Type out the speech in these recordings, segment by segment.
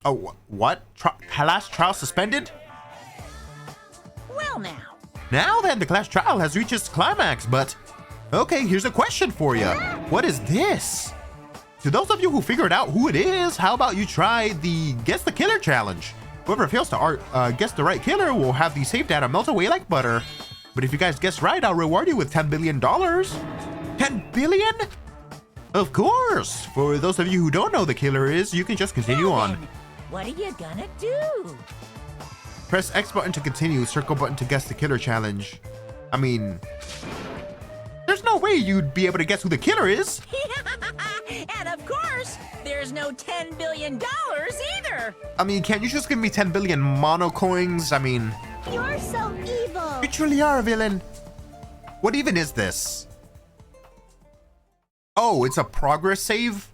Oh, what? Last trial suspended? Well now. Now then, the class trial has reached its climax, but... Okay, here's a question for you. What is this? To those of you who figured out who it is, how about you try the Guess the Killer challenge? Whoever fails to guess the right killer will have the save data melt away like butter. But if you guys guess right, I'll reward you with $10 billion. 10 billion? Of course! For those of you who don't know who the killer is, you can just continue Well, on. then, what are you gonna do? Press X button to continue, circle button to guess the killer challenge. I mean, there's no way you'd be able to guess who the killer is. And of course, there's no $10 billion either. I mean, can't you just give me 10 billion mono coins? I mean, You're so evil. you truly are a villain. What even is this? Oh, it's a progress save?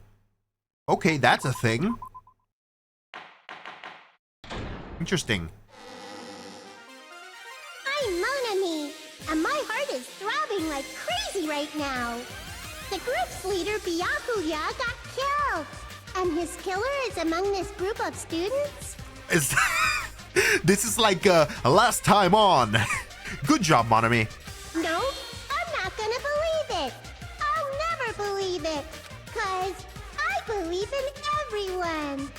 Okay, that's a thing. Interesting. I'm Monami, and my heart is throbbing like crazy right now. The group's leader, Byakuya, got killed. And his killer is among this group of students? Is this is like a last time on. Good job, Monami. No, I'm not gonna believe it. I'll never believe it. 'Cause I believe in everyone.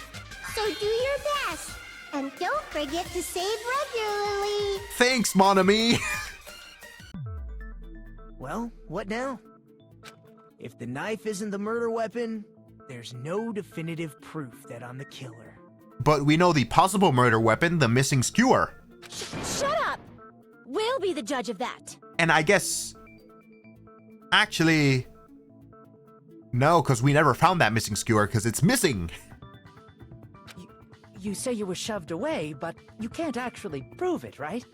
So do your best. And don't forget to save regularly. Thanks, Monami. Well, what now? If the knife isn't the murder weapon, there's no definitive proof that I'm the killer. But we know the possible murder weapon, the missing skewer. Shut up! We'll be the judge of that. And I guess... Actually... No, because we never found that missing skewer because it's missing. You say you were shoved away, but you can't actually prove it, right?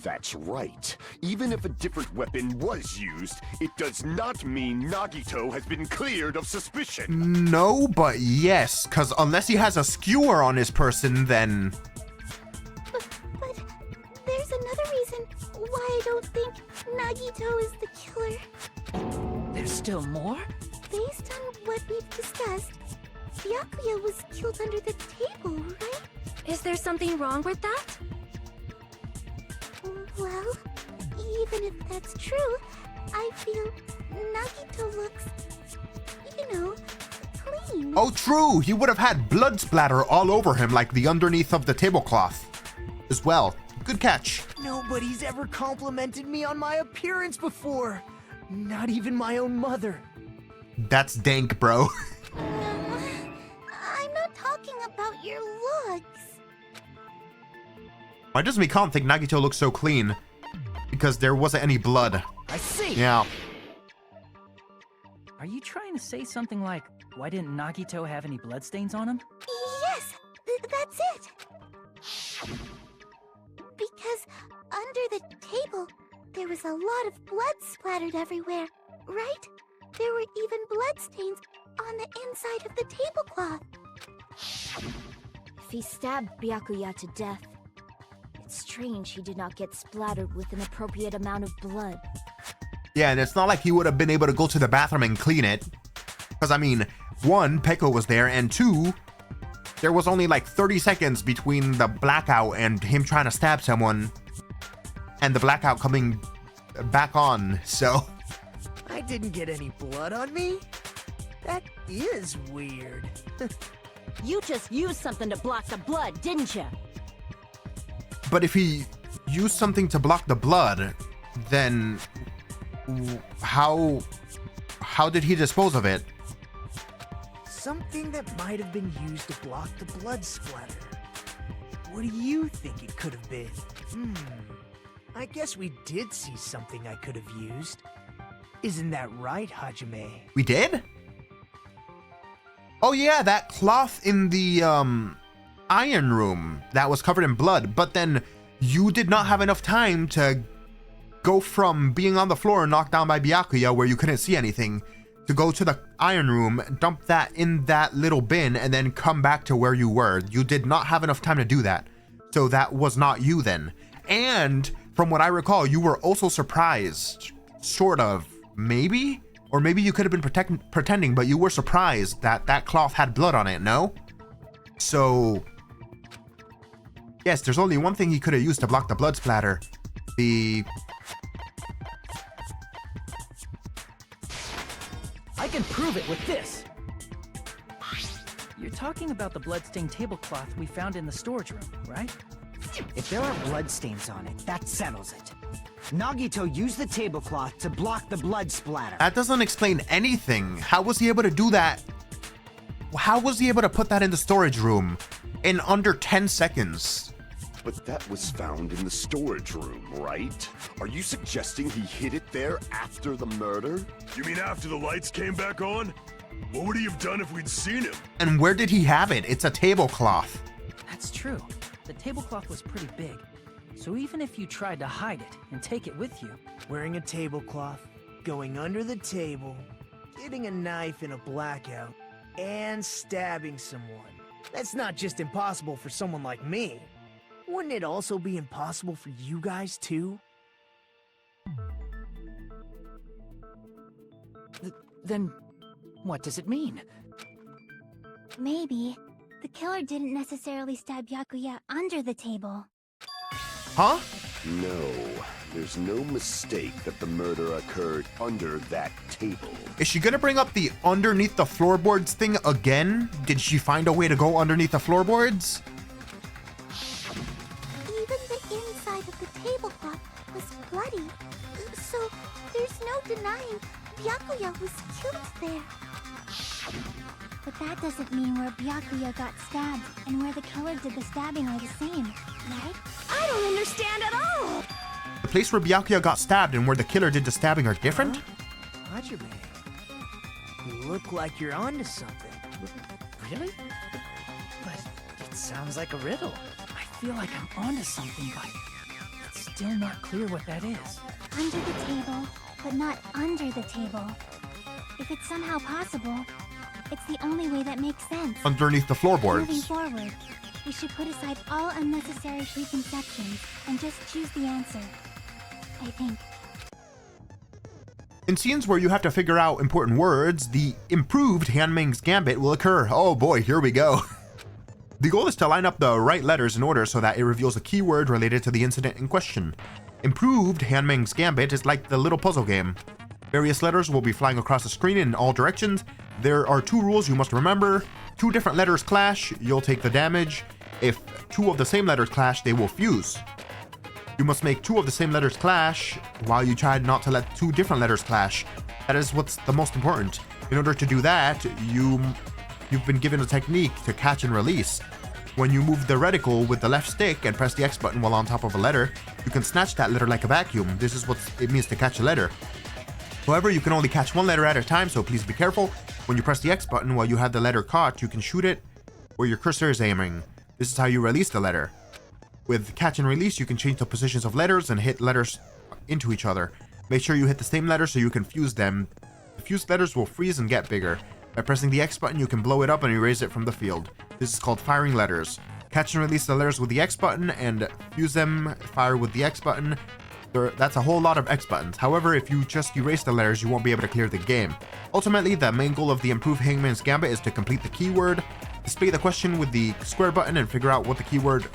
That's right. Even if a different weapon was used, it does not mean Nagito has been cleared of suspicion. No, but yes, because unless he has a skewer on his person, then... But there's another reason why I don't think Nagito is the killer. There's still more? Based on what we've discussed, Byakuya was killed under the table, right? Is there something wrong with that? Well, even if that's true, I feel Nagito looks, clean. Oh, true! He would have had blood splatter all over him like the underneath of the tablecloth. As well. Good catch. Nobody's ever complimented me on my appearance before. Not even my own mother. That's dank, bro. I'm not talking about your looks. Why does Mikan think Nagito looks so clean? Because there wasn't any blood. I see! Yeah. Are you trying to say something like, why didn't Nagito have any bloodstains on him? Yes, that's it. Because under the table, there was a lot of blood splattered everywhere, right? There were even bloodstains on the inside of the tablecloth. If he stabbed Byakuya to death, it's strange he did not get splattered with an appropriate amount of blood. Yeah, and it's not like he would have been able to go to the bathroom and clean it. Because, I mean, one, Peko was there, and two, there was only like 30 seconds between the blackout and him trying to stab someone and the blackout coming back on, so... I didn't get any blood on me? That is weird. You just used something to block the blood, didn't you? But if he used something to block the blood, then how did he dispose of it? Something that might have been used to block the blood splatter. What do you think it could have been? I guess we did see something I could have used. Isn't that right, Hajime? We did? Oh yeah, that cloth in the iron room that was covered in blood, but then you did not have enough time to go from being on the floor knocked down by Byakuya where you couldn't see anything to go to the iron room, dump that in that little bin, and then come back to where you were. You did not have enough time to do that. So that was not you then. And from what I recall, you were also surprised, sort of, maybe? Or maybe you could have been pretending, but you were surprised that that cloth had blood on it, no? So Yes, there's only one thing he could have used to block the blood splatter. The... I can prove it with this. You're talking about the bloodstained tablecloth we found in the storage room, right? If there are bloodstains on it, that settles it. Nagito used the tablecloth to block the blood splatter. That doesn't explain anything. How was he able to do that? How was he able to put that in the storage room in under 10 seconds? But that was found in the storage room, right? Are you suggesting he hid it there after the murder? You mean after the lights came back on? What would he have done if we'd seen him? And where did he have it? It's a tablecloth. That's true. The tablecloth was pretty big. So even if you tried to hide it and take it with you... Wearing a tablecloth, going under the table, getting a knife in a blackout, and stabbing someone. That's not just impossible for someone like me. Wouldn't it also be impossible for you guys too? Then what does it mean? Maybe the killer didn't necessarily stab Byakuya under the table. Huh? No, there's no mistake that the murder occurred under that table. Is she gonna bring up the underneath the floorboards thing again? Did she find a way to go underneath the floorboards? Even the inside of the tablecloth was bloody, so there's no denying Byakuya was killed there. But that doesn't mean where Byakuya got stabbed and where the killer did the stabbing are the same, right? I don't understand at all! The place where Byakuya got stabbed and where the killer did the stabbing are different? Hajime, you look like you're onto something. Really? But it sounds like a riddle. I feel like I'm onto something, but it's still not clear what that is. Under the table, but not under the table. If it's somehow possible, it's the only way that makes sense. Underneath the Moving floorboards. forward, we should put aside all unnecessary preconceptions and just choose the answer. I think. In scenes where you have to figure out important words, the improved Hanming's Gambit will occur. Oh boy, here we go. The goal is to line up the right letters in order so that it reveals a keyword related to the incident in question. Improved Hanming's Gambit is like the little puzzle game. Various letters will be flying across the screen in all directions. There are 2 rules you must remember. 2 different letters clash, you'll take the damage. If 2 of the same letters clash, they will fuse. You must make 2 of the same letters clash while you try not to let 2 different letters clash. That is what's the most important. In order to do that, you've been given a technique to catch and release. When you move the reticle with the left stick and press the X button while on top of a letter, you can snatch that letter like a vacuum. This is what it means to catch a letter. However, you can only catch 1 letter at a time, so please be careful. When you press the X button while you have the letter caught, you can shoot it where your cursor is aiming. This is how you release the letter. With catch and release, you can change the positions of letters and hit letters into each other. Make sure you hit the same letter so you can fuse them. The fused letters will freeze and get bigger. By pressing the X button, you can blow it up and erase it from the field. This is called firing letters. Catch and release the letters with the X button and fuse them, fire with the X button. That's a whole lot of X buttons. However, if you just erase the letters, you won't be able to clear the game. Ultimately, the main goal of the improved Hangman's Gambit is to complete the keyword, display the question with the square button, and figure out what the keyword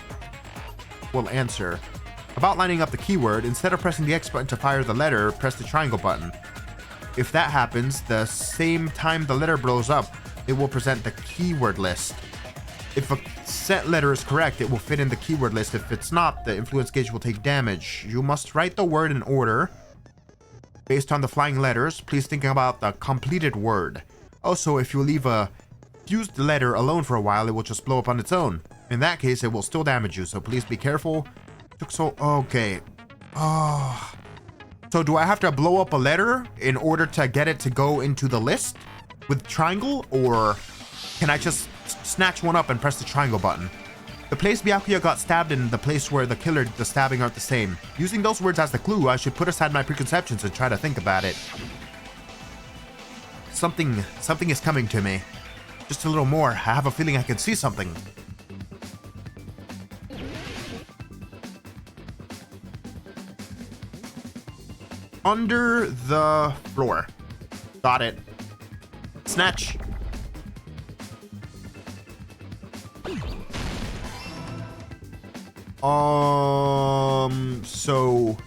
will answer. About lining up the keyword, instead of pressing the X button to fire the letter, press the triangle button. If that happens, the same time the letter blows up, it will present the keyword list. If a set letter is correct, it will fit in the keyword list. If it's not, the influence gauge will take damage. You must write the word in order based on the flying letters. Please think about the completed word. Also, if you leave a fused letter alone for a while, it will just blow up on its own. In that case, it will still damage you, so please be careful. Okay. Oh. So do I have to blow up a letter in order to get it to go into the list with triangle, or can I just snatch one up and press the triangle button? The place Byakuya got stabbed and the place where the killer did the stabbing aren't the same. Using those words as the clue, I should put aside my preconceptions and try to think about it. Something is coming to me. Just a little more. I have a feeling I can see something. Under the floor. Got it. Snatch. So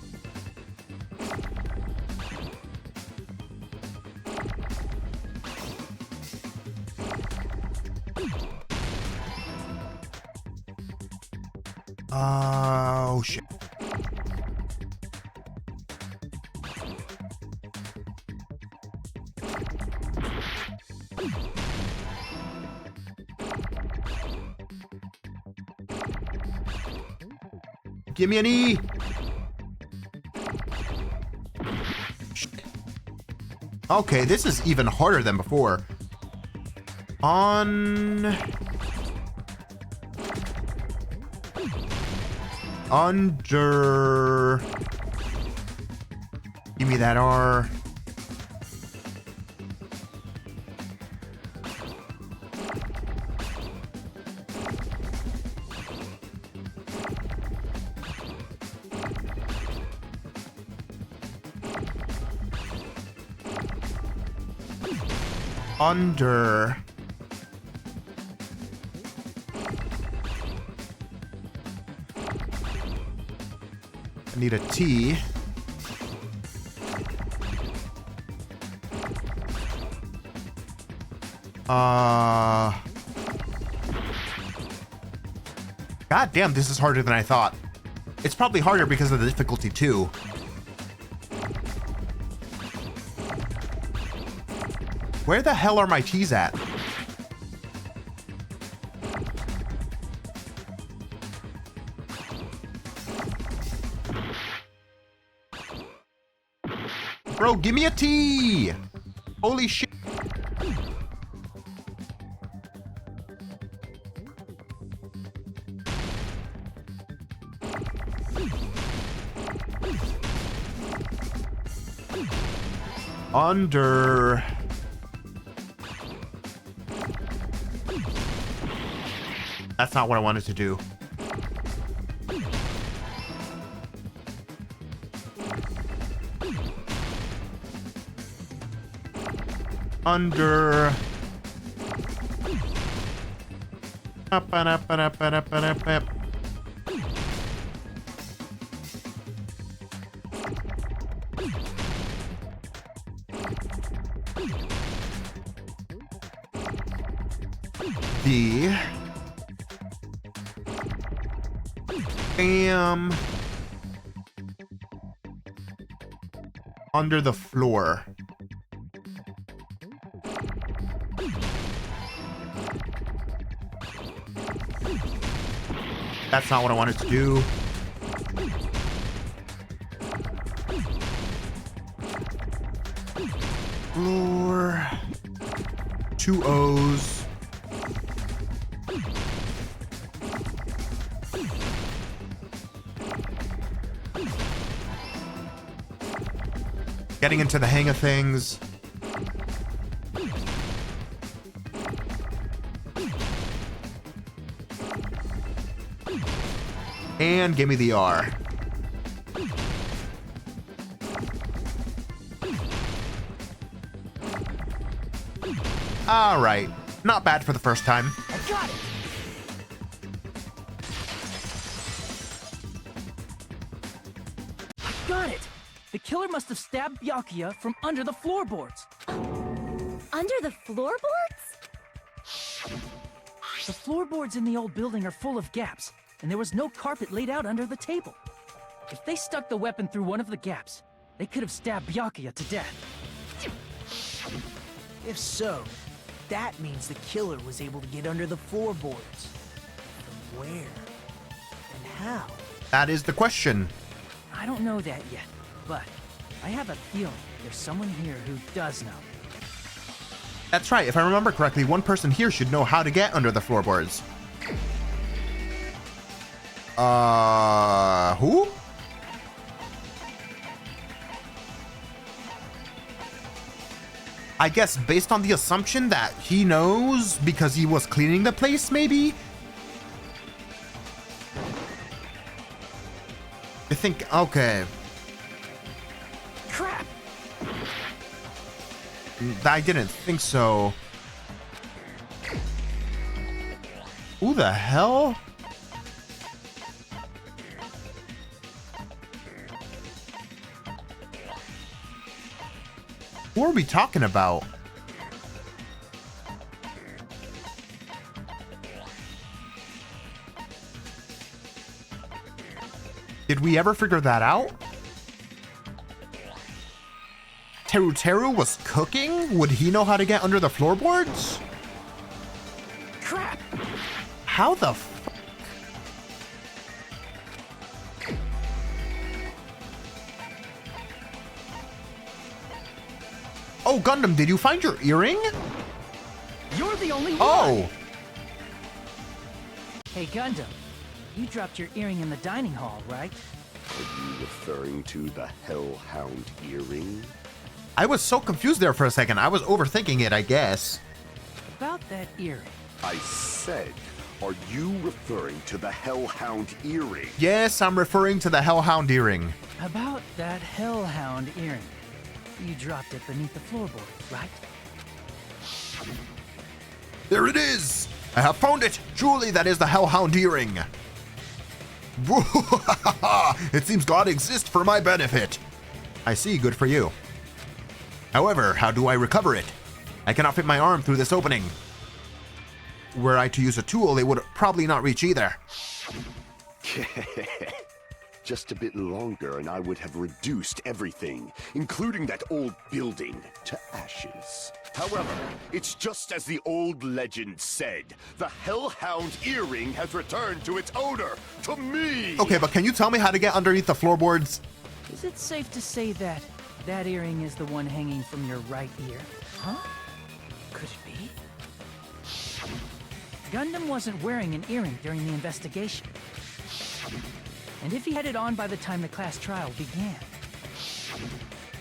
oh shit. Give me an E. Okay, this is even harder than before. Under. Give me that R. Under. I need a T. God damn, this is harder than I thought. It's probably harder because of the difficulty too. Where the hell are my T's at? Bro, give me a T! Holy shit. Under. That's not what I wanted to do. Under. The bam under the floor. That's not what I wanted to do. Floor. 2 O's. Getting into the hang of things. And give me the R. All right. Not bad for the first time. I got it! I got it! The killer must have stabbed Byakuya from under the floorboards. Under the floorboards? The floorboards in the old building are full of gaps, and there was no carpet laid out under the table. If they stuck the weapon through one of the gaps, they could have stabbed Byakuya to death. If so, that means the killer was able to get under the floorboards. From where? And how? That is the question. I don't know that yet, but I have a feeling there's someone here who does know. That's right. If I remember correctly, one person here should know how to get under the floorboards. Who? I guess based on the assumption that he knows because he was cleaning the place, maybe? I think, okay. Crap! I didn't think so. Who the hell? Who are we talking about? Did we ever figure that out? Teru was cooking? Would he know how to get under the floorboards? Crap! How the Oh, Gundam, did you find your earring? You're the only one! Oh! Hey, Gundam. You dropped your earring in the dining hall, right? Are you referring to the Hellhound earring? I was so confused there for a second. I was overthinking it, I guess. About that earring. I said, are you referring to the Hellhound earring? Yes, I'm referring to the Hellhound earring. About that Hellhound earring. You dropped it beneath the floorboard, right? There it is! I have found it! Truly, that is the Hellhound earring. It seems God exists for my benefit. I see, good for you. However, how do I recover it? I cannot fit my arm through this opening. Were I to use a tool, it would probably not reach either. Just a bit longer and I would have reduced everything, including that old building, to ashes. However, it's just as the old legend said. The Hellhound earring has returned to its owner, to me! Okay, but can you tell me how to get underneath the floorboards? Is it safe to say that that earring is the one hanging from your right ear? Huh? Could it be? Gundam wasn't wearing an earring during the investigation. And if he had it on by the time the class trial began,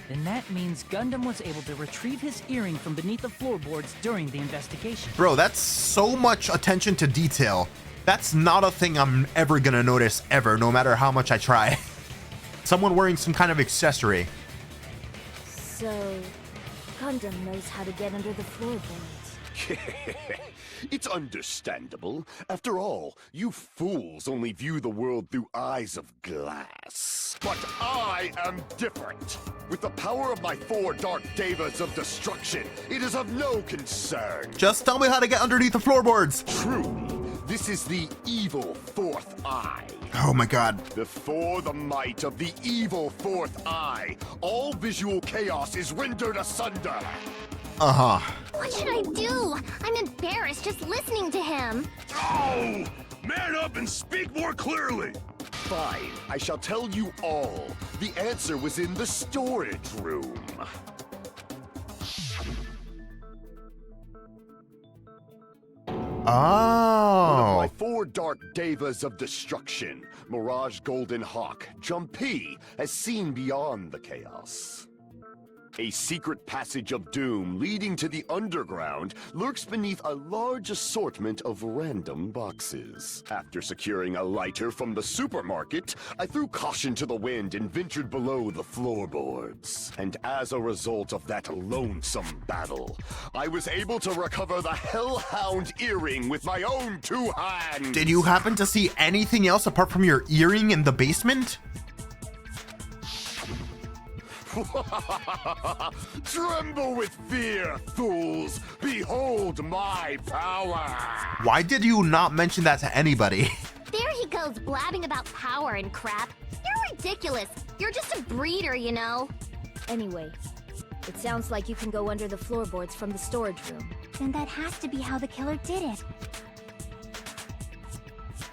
then that means Gundam was able to retrieve his earring from beneath the floorboards during the investigation. Bro, that's so much attention to detail. That's not a thing I'm ever gonna notice ever, no matter how much I try. Someone wearing some kind of accessory. So, Gundam knows how to get under the floorboards. It's understandable. After all, you fools only view the world through eyes of glass. But I am different. With the power of my 4 dark devas of destruction, it is of no concern. Just tell me how to get underneath the floorboards. Truly, this is the evil 4th eye. Oh my god. Before the might of the evil 4th eye, all visual chaos is rendered asunder. Uh-huh. What should I do? I'm embarrassed just listening to him. Oh! Man up and speak more clearly! Fine, I shall tell you all. The answer was in the storage room. Oh. My 4 dark devas of destruction, Mirage Golden Hawk, Jumpy, has seen beyond the chaos. A secret passage of doom leading to the underground lurks beneath a large assortment of random boxes. After securing a lighter from the supermarket, I threw caution to the wind and ventured below the floorboards. And as a result of that lonesome battle, I was able to recover the Hellhound earring with my own 2 hands. Did you happen to see anything else apart from your earring in the basement? Tremble with fear, fools! Behold my power! Why did you not mention that to anybody? There he goes blabbing about power and crap. You're ridiculous. You're just a breeder, you know. Anyway, it sounds like you can go under the floorboards from the storage room. Then that has to be how the killer did it.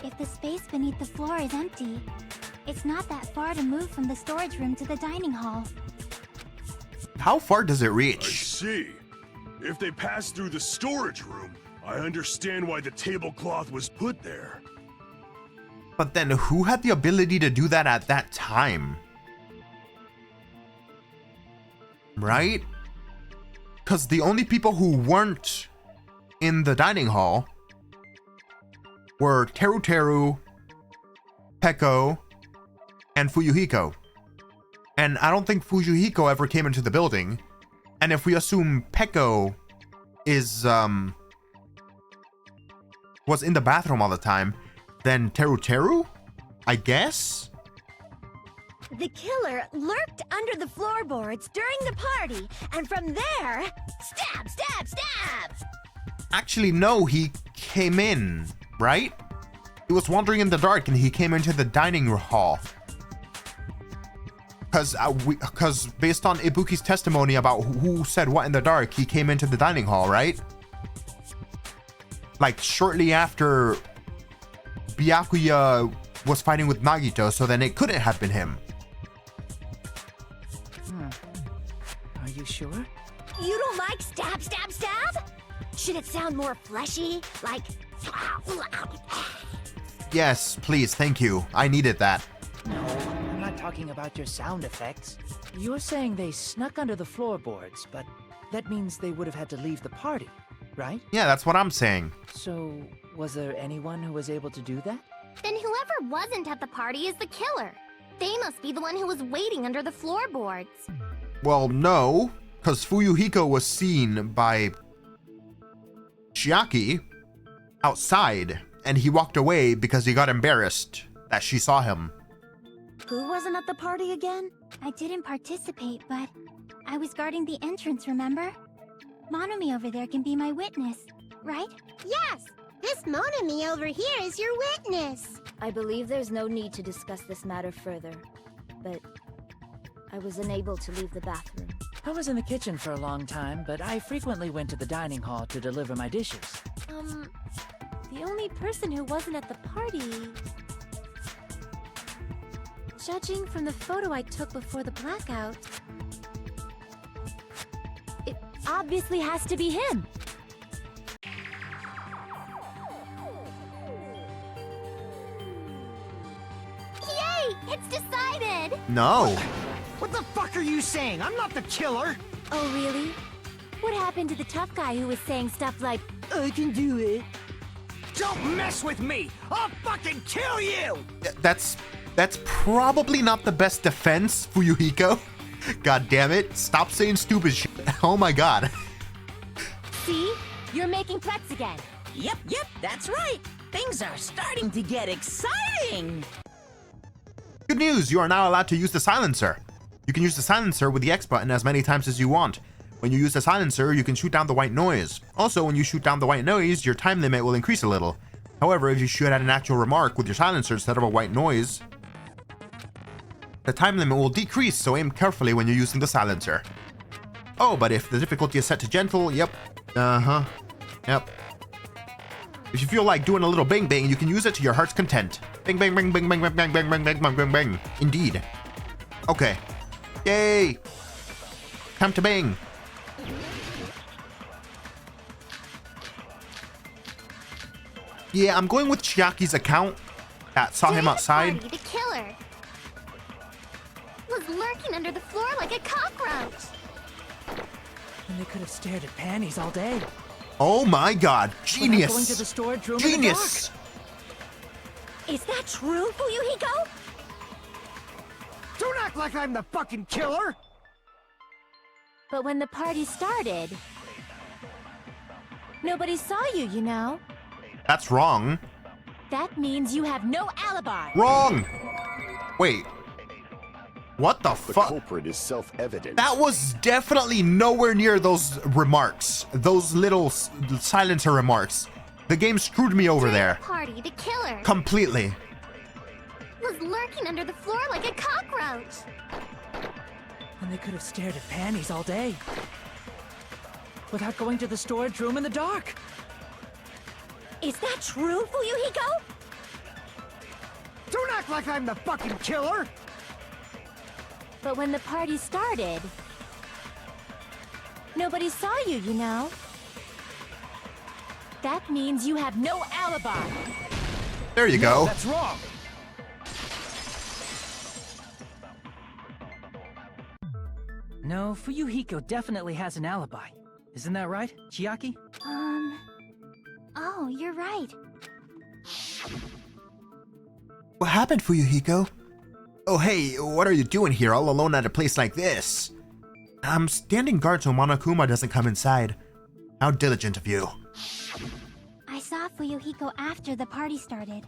If the space beneath the floor is empty, it's not that far to move from the storage room to the dining hall. How far does it I reach? see. If they passed through the storage room, I understand why the tablecloth was put there. But then who had the ability to do that at that time? Right? Because the only people who weren't in the dining hall were Teru, Peko, and Fuyuhiko. And I don't think Fuyuhiko ever came into the building. And if we assume Peko is was in the bathroom all the time, then Teru, I guess? The killer lurked under the floorboards during the party, and from there, stab, stab, stab! Actually, no, he came in, right? He was wandering in the dark and he came into the dining hall. Because based on Ibuki's testimony about who said what in the dark, he came into the dining hall, right? Like shortly after Byakuya was fighting with Nagito, so then it couldn't have been him. Are you sure? You don't like stab, stab, stab? Should it sound more fleshy? Like... Yes, please, thank you. I needed that. No, I'm not talking about your sound effects. You're saying they snuck under the floorboards, but that means they would have had to leave the party, right? Yeah, that's what I'm saying. So, was there anyone who was able to do that? Then whoever wasn't at the party is the killer. They must be the one who was waiting under the floorboards. Well, no, because Fuyuhiko was seen by Chiaki outside, and he walked away because he got embarrassed that she saw him. Who wasn't at the party again? I didn't participate, but I was guarding the entrance, remember? Monomi over there can be my witness, right? Yes! This Monomi over here is your witness! I believe there's no need to discuss this matter further, but I was unable to leave the bathroom. I was in the kitchen for a long time, but I frequently went to the dining hall to deliver my dishes. The only person who wasn't at the party... Judging from the photo I took before the blackout... It obviously has to be him. Yay! It's decided! No. What the fuck are you saying? I'm not the killer! Oh, really? What happened to the tough guy who was saying stuff like, I can do it. Don't mess with me! I'll fucking kill you! That's probably not the best defense, Fuyuhiko. God damn it. Stop saying stupid shit. Oh my god. see? You're making threats again. Yep, that's right. Things are starting to get exciting. Good news, you are now allowed to use the silencer. You can use the silencer with the X button as many times as you want. When you use the silencer, you can shoot down the white noise. Also, when you shoot down the white noise, your time limit will increase a little. However, if you shoot at an actual remark with your silencer instead of a white noise, the time limit will decrease, so aim carefully when you're using the silencer. Oh, but if the difficulty is set to gentle, yep. Yep. If you feel like doing a little bang bang, you can use it to your heart's content. Bang bang bang bang bang bang bang bang bang bang bang bang bang. Indeed. Okay. Yay! Time to bang. Yeah, I'm going with Chiaki's account that saw him outside. During the party, the killer was lurking under the floor like a cockroach. And they could have stared at panties all day. Oh my god, genius! Going to the storage room Genius! in the dark. Is that true, Fuyuhiko? Don't act like I'm the fucking killer! But when the party started, nobody saw you, you know. That's wrong. That means you have no alibi. Wrong! Wait. What the The fuck? culprit is self-evident. That was definitely nowhere near those remarks. Those little silencer remarks. The game screwed me over During there. the party, the killer Completely. was lurking under the floor like a cockroach. And they could have stared at panties all day. Without going to the storage room in the dark. Is that true, Fuyuhiko? Don't act like I'm the fucking killer! But when the party started, nobody saw you, you know. That means you have no alibi. There you go. That's wrong! No, Fuyuhiko definitely has an alibi. Isn't that right, Chiaki? Oh, you're right. What happened, Fuyuhiko? Oh hey, what are you doing here all alone at a place like this? I'm standing guard so Monokuma doesn't come inside. How diligent of you. I saw Fuyuhiko after the party started.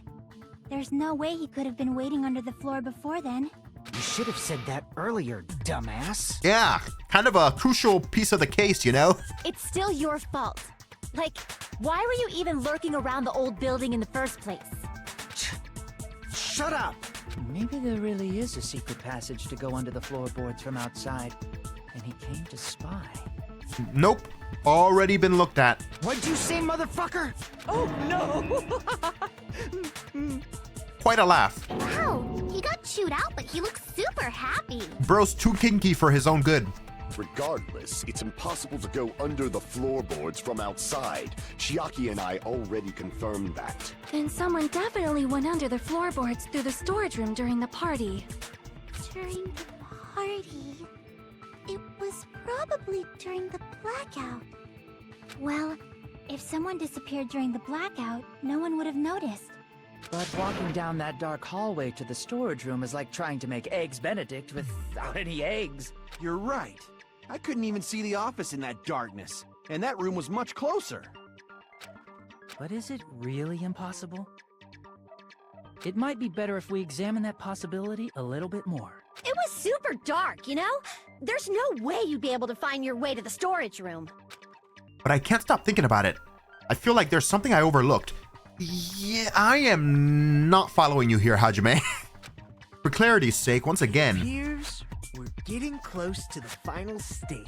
There's no way he could have been waiting under the floor before then. You should have said that earlier, dumbass. Yeah, kind of a crucial piece of the case, you know? It's still your fault. Like, why were you even lurking around the old building in the first place? Shut up! Maybe there really is a secret passage to go under the floorboards from outside, and he came to spy. Nope. Already been looked at. What'd you say, motherfucker? Oh no! Quite a laugh. Wow, he got chewed out, but he looks super happy. Bro's too kinky for his own good. Regardless, it's impossible to go under the floorboards from outside. Chiaki and I already confirmed that. Then someone definitely went under the floorboards through the storage room during the party. During the party? It was probably during the blackout. Well, if someone disappeared during the blackout, no one would have noticed. But walking down that dark hallway to the storage room is like trying to make Eggs Benedict without any eggs. You're right. I couldn't even see the office in that darkness, and that room was much closer. But is it really impossible? It might be better if we examine that possibility a little bit more. It was super dark, you know? There's no way you'd be able to find your way to the storage room. But I can't stop thinking about it. I feel like there's something I overlooked. Yeah, I am not following you here, Hajime. For clarity's sake, once again. Appears we're getting close to the final stage.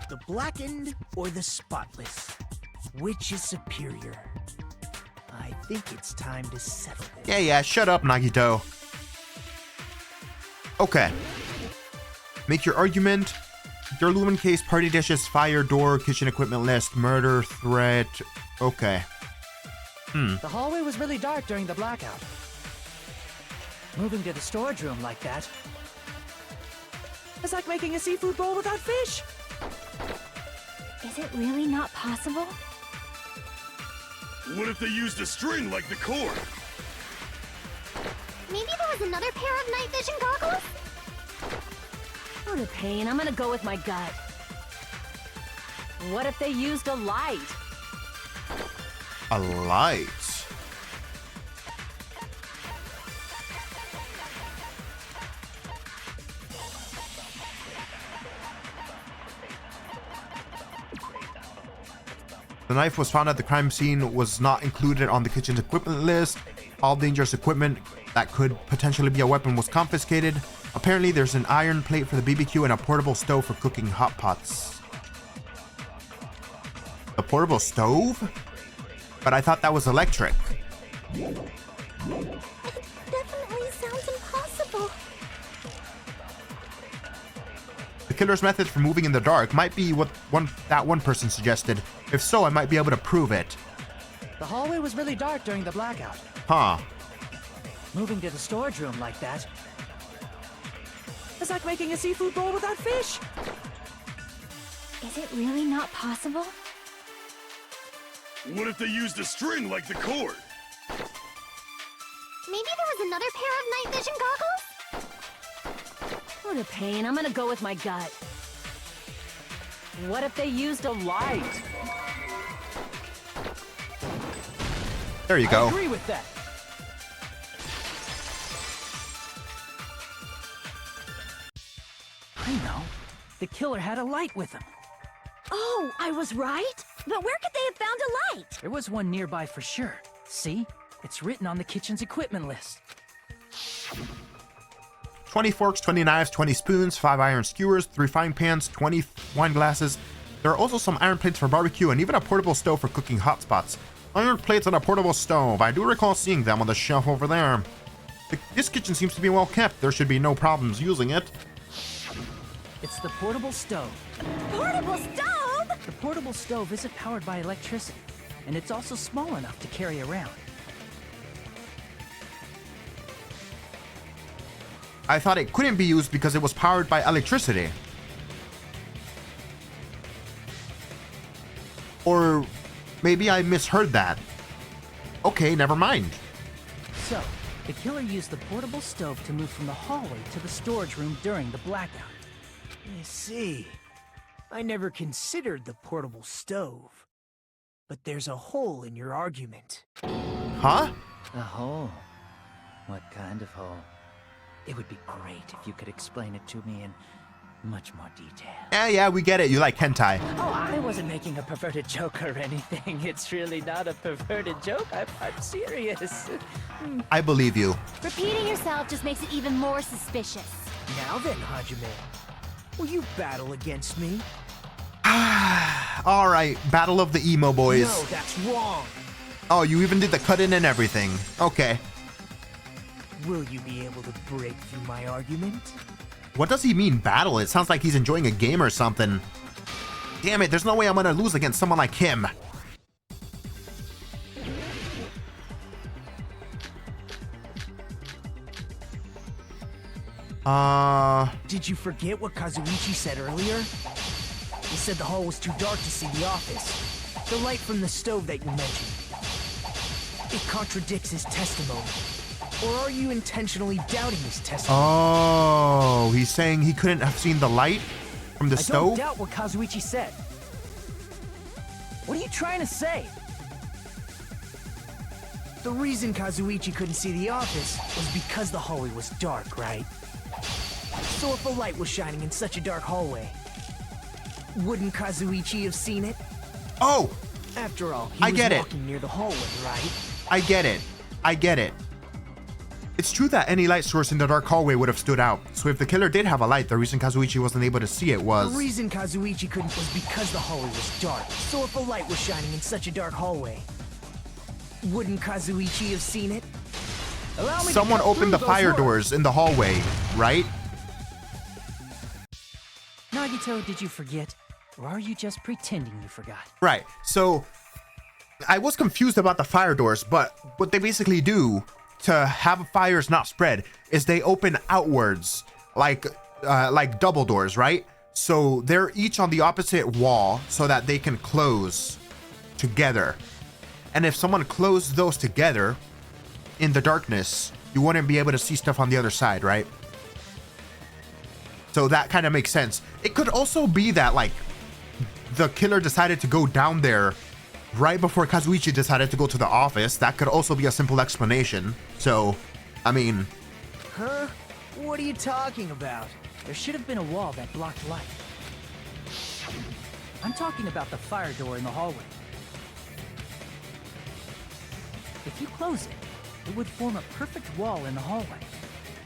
The blackened or the spotless? Which is superior? I think it's time to settle this. Yeah, shut up, Nagito. Okay. Make your argument. Durlumin case, party dishes, fire door, kitchen equipment list, murder, threat. Okay. The hallway was really dark during the blackout. Moving to the storage room like that. It's like making a seafood bowl without fish. Is it really not possible? What if they used a string like the cord? Maybe there was another pair of night vision goggles? What a pain. I'm gonna go with my gut. What if they used a light? A light. The knife was found at the crime scene, was not included on the kitchen's equipment list. All dangerous equipment that could potentially be a weapon was confiscated. Apparently there's an iron plate for the BBQ and a portable stove for cooking hot pots. A portable stove? But I thought that was electric. It definitely sounds impossible. The killer's method for moving in the dark might be what that one person suggested. If so, I might be able to prove it. The hallway was really dark during the blackout. Huh. Moving to the storage room like that. It's like making a seafood bowl without fish. Is it really not possible? What if they used a string like the cord? Maybe there was another pair of night vision goggles? What a pain. I'm gonna go with my gut. What if they used a light? There you I go. agree with that. I know. The killer had a light with him. Oh, I was right? But where could they have found a light? There was one nearby for sure. See? It's written on the kitchen's equipment list. 20 forks, 20 knives, 20 spoons, 5 iron skewers, 3 frying pans, 20 wine glasses. There are also some iron plates for barbecue and even a portable stove for cooking hot spots. Iron plates and a portable stove. I do recall seeing them on the shelf over there. This kitchen seems to be well kept. There should be no problems using it. It's the portable stove. Portable stove? The portable stove isn't powered by electricity, and it's also small enough to carry around. I thought it couldn't be used because it was powered by electricity. Or maybe I misheard that. Okay, never mind. So, the killer used the portable stove to move from the hallway to the storage room during the blackout. I see. I never considered the portable stove. But there's a hole in your argument. Huh? A hole? What kind of hole? It would be great if you could explain it to me in much more detail. Yeah, we get it. You like hentai. Oh, I wasn't making a perverted joke or anything. It's really not a perverted joke. I'm serious. I believe you. Repeating yourself just makes it even more suspicious. Now then, Hajime, will you battle against me? All right, battle of the emo boys. No, that's wrong. Oh, you even did the cut-in and everything. Okay. Will you be able to break through my argument? What does he mean, battle? It sounds like he's enjoying a game or something. Damn it, there's no way I'm gonna lose against someone like him. Did you forget what Kazuichi said earlier? He said the hall was too dark to see the office. The light from the stove that you mentioned. It contradicts his testimony. Or are you intentionally doubting his testimony? Oh, he's saying he couldn't have seen the light from the I stove? don't doubt what Kazuichi said. What are you trying to say? The reason Kazuichi couldn't see the office was because the hallway was dark, right? So if a light was shining in such a dark hallway, wouldn't Kazuichi have seen it? Oh! After all, he I get was it. walking near the hallway, right? I get it. I get it. It's true that any light source in the dark hallway would have stood out. So if the killer did have a light, the reason Kazuichi wasn't able to see it was... The reason Kazuichi couldn't was because the hallway was dark. So if a light was shining in such a dark hallway, wouldn't Kazuichi have seen it? Allow me Someone to cut opened the through fire those doors in the hallway, right? Nagito, did you forget? Or are you just pretending you forgot? Right. So I was confused about the fire doors, but what they basically do to have fires not spread is they open outwards like double doors, right? So they're each on the opposite wall so that they can close together. And if someone closed those together in the darkness, you wouldn't be able to see stuff on the other side, right? So that kind of makes sense. It could also be that like the killer decided to go down there right before Kazuichi decided to go to the office. That could also be a simple explanation. So, I mean... Huh? What are you talking about? There should have been a wall that blocked light. I'm talking about the fire door in the hallway. If you close it, it would form a perfect wall in the hallway.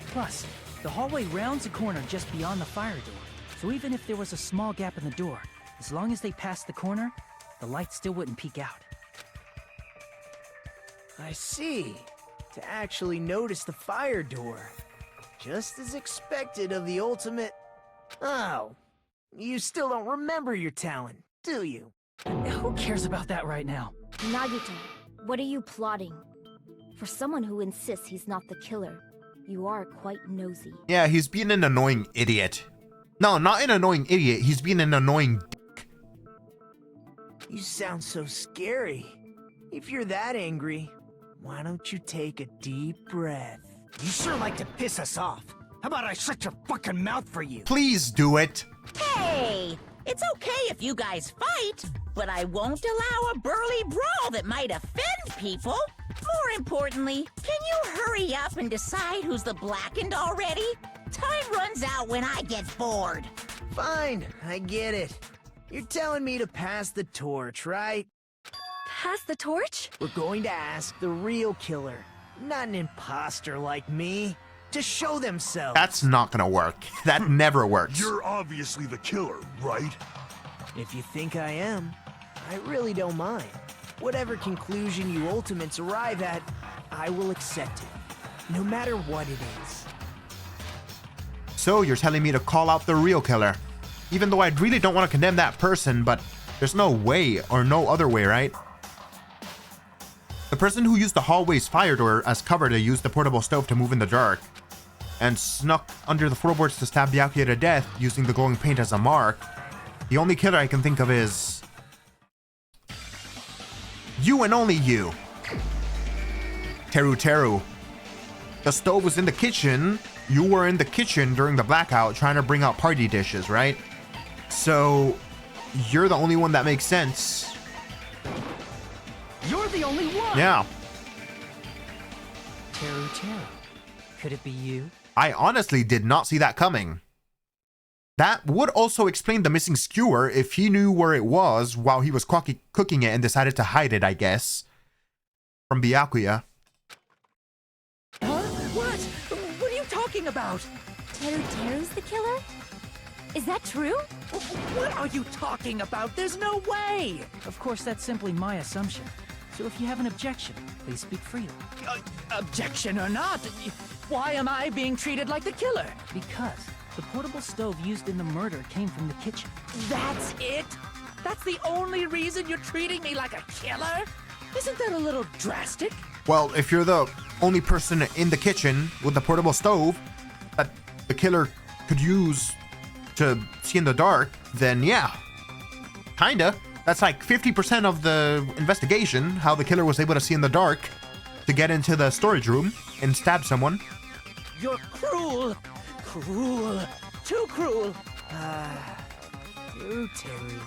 Plus, the hallway rounds a corner just beyond the fire door. So even if there was a small gap in the door, as long as they passed the corner, the light still wouldn't peek out. I see. To actually notice the fire door. Just as expected of the ultimate... Oh. You still don't remember your talent, do you? Who cares about that right now? Nagito, what are you plotting? For someone who insists he's not the killer, you are quite nosy. Yeah, he's being an annoying idiot. No, not an annoying idiot. He's being an annoying dick. You sound so scary. If you're that angry, why don't you take a deep breath? You sure like to piss us off. How about I shut your fucking mouth for you? Please do it. Hey, it's okay if you guys fight, but I won't allow a burly brawl that might offend people. More importantly, can you hurry up and decide who's the blackened already? Time runs out when I get bored. Fine, I get it. You're telling me to pass the torch, right? Pass the torch? We're going to ask the real killer, not an imposter like me, to show themselves. That's not gonna work. That never works. You're obviously the killer, right? If you think I am, I really don't mind. Whatever conclusion you ultimates arrive at, I will accept it, no matter what it is. So you're telling me to call out the real killer? Even though I really don't want to condemn that person, but there's no way or no other way, right? The person who used the hallway's fire door as cover to use the portable stove to move in the dark and snuck under the floorboards to stab Byakuya to death using the glowing paint as a mark. The only killer I can think of is... you and only you. Teru. The stove was in the kitchen. You were in the kitchen during the blackout trying to bring out party dishes, right? So, you're the only one that makes sense. You're the only one! Yeah. Teru. Could it be you? I honestly did not see that coming. That would also explain the missing skewer if he knew where it was while he was cooking it and decided to hide it, I guess, from Byakuya. Huh? What? What are you talking about? Teru's the killer? Is that true? What are you talking about? There's no way! Of course, that's simply my assumption. So if you have an objection, please speak freely. Objection or not, why am I being treated like the killer? Because the portable stove used in the murder came from the kitchen. That's it? That's the only reason you're treating me like a killer? Isn't that a little drastic? Well, if you're the only person in the kitchen with the portable stove that the killer could use to see in the dark, then yeah, kinda. That's like 50% of the investigation, how the killer was able to see in the dark to get into the storage room and stab someone. You're cruel! Cruel! Too cruel! Teru.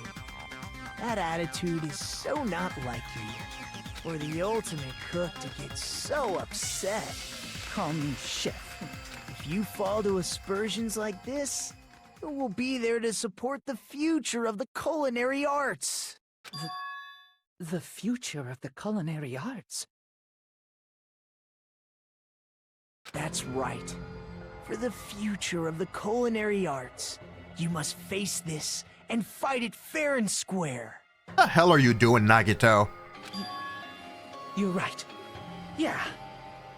That attitude is so not like you. For the ultimate cook to get so upset. Call me chef. If you fall to aspersions like this, who will be there to support the future of the culinary arts? The future of the culinary arts? That's right. For the future of the culinary arts, you must face this and fight it fair and square. What the hell are you doing, Nagito? You're right. Yeah,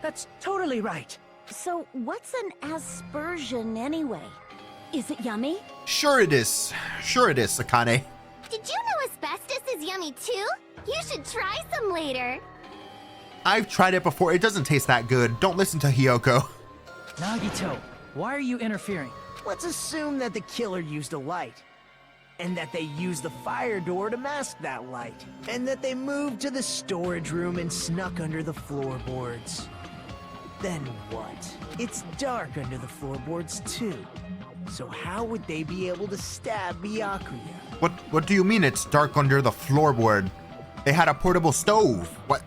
that's totally right. So what's an aspersion anyway? Is it yummy? Sure it is. Sure it is, Akane. Did you know asbestos is yummy too? You should try some later. I've tried it before. It doesn't taste that good. Don't listen to Hiyoko. Nagito, why are you interfering? Let's assume that the killer used a light. And that they used the fire door to mask that light. And that they moved to the storage room and snuck under the floorboards. Then what? It's dark under the floorboards too. So how would they be able to stab Byakuya? What do you mean it's dark under the floorboard? They had a portable stove. What?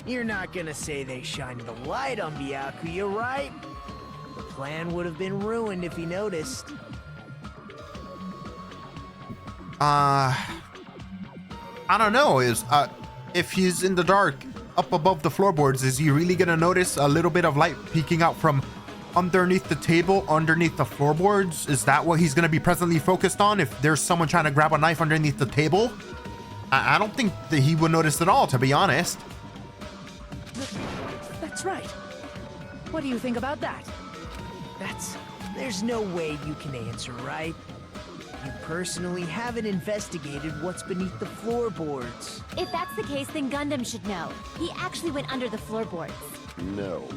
You're not gonna say they shined the light on Byakuya, right? The plan would have been ruined if he noticed. I don't know. If he's in the dark up above the floorboards, is he really gonna notice a little bit of light peeking out from underneath the table, underneath the floorboards? Is that what he's gonna be presently focused on? If there's someone trying to grab a knife underneath the table? I don't think that he would notice at all, to be honest. That's right. What do you think about that? There's no way you can answer, right? You personally haven't investigated what's beneath the floorboards. If that's the case, then Gundam should know. He actually went under the floorboards. No.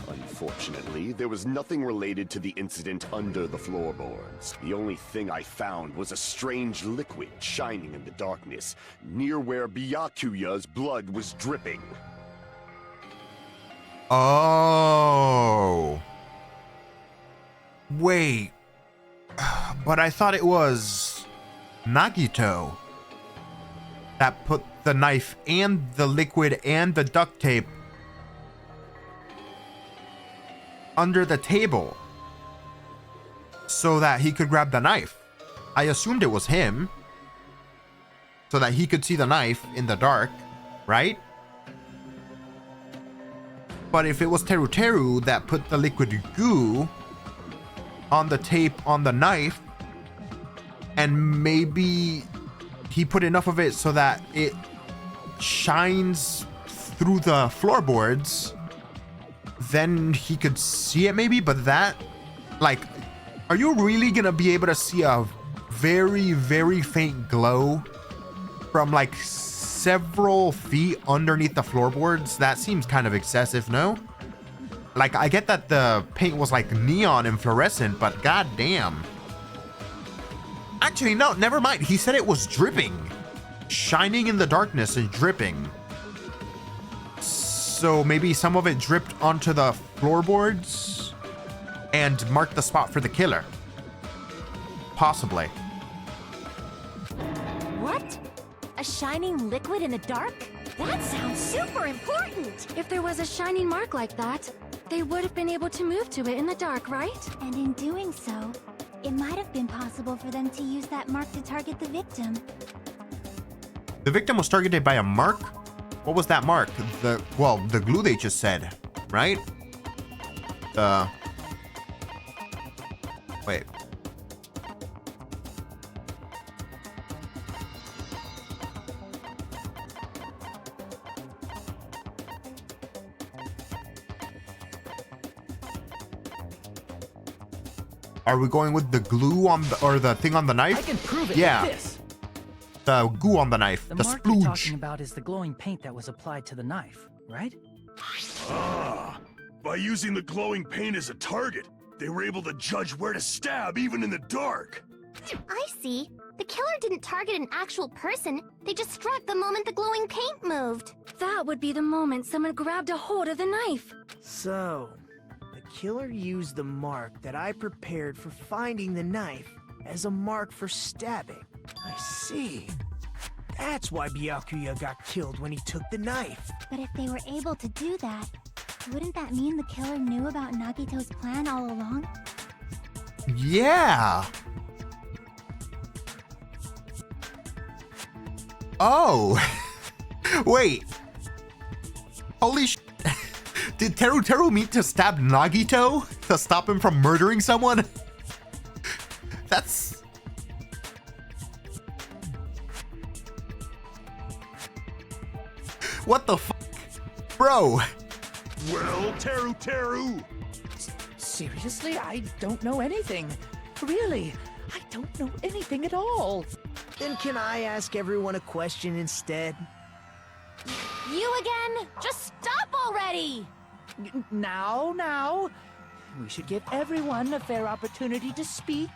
Unfortunately, there was nothing related to the incident under the floorboards. The only thing I found was a strange liquid shining in the darkness, near where Byakuya's blood was dripping. Oh. Wait. But I thought it was Nagito that put the knife and the liquid and the duct tape under the table so that he could grab the knife. I assumed it was him so that he could see the knife in the dark, right? But if it was Teru that put the liquid goo on the tape on the knife, and maybe he put enough of it so that it shines through the floorboards, then he could see it maybe. But that, like, are you really gonna be able to see a very, very faint glow from like several feet underneath the floorboards? That seems kind of excessive, no? Like, I get that the paint was like neon and fluorescent, but goddamn. Actually, no, never mind. He said it was dripping, shining in the darkness and dripping. So maybe some of it dripped onto the floorboards and marked the spot for the killer. Possibly. What? A shining liquid in the dark? That sounds super important! If there was a shining mark like that, They would have been able to move to it in the dark, right? And in doing so, it might have been possible for them to use that mark to target the victim. The victim was targeted by a mark? What was that mark? The glue they just said, right? Wait. Are we going with the glue on the, or the thing on the knife? I can prove it Yeah. with this. The goo on the knife. The The mark you're talking splooge. about is the glowing paint that was applied to the knife, right? Ah, by using the glowing paint as a target, they were able to judge where to stab even in the dark. I see. The killer didn't target an actual person. They just struck the moment the glowing paint moved. That would be the moment someone grabbed a hold of the knife. So, the killer used the mark that I prepared for finding the knife as a mark for stabbing. I see. That's why Byakuya got killed when he took the knife. But if they were able to do that, wouldn't that mean the killer knew about Nagito's plan all along? Yeah. Oh. Wait. Holy sh... Did Teru mean to stab Nagito to stop him from murdering someone? That's... What the fuck? Bro. Well, Teru! Seriously? I don't know anything. Really? I don't know anything at all. Then can I ask everyone a question instead? You again? Just stop already! Now. We should give everyone a fair opportunity to speak.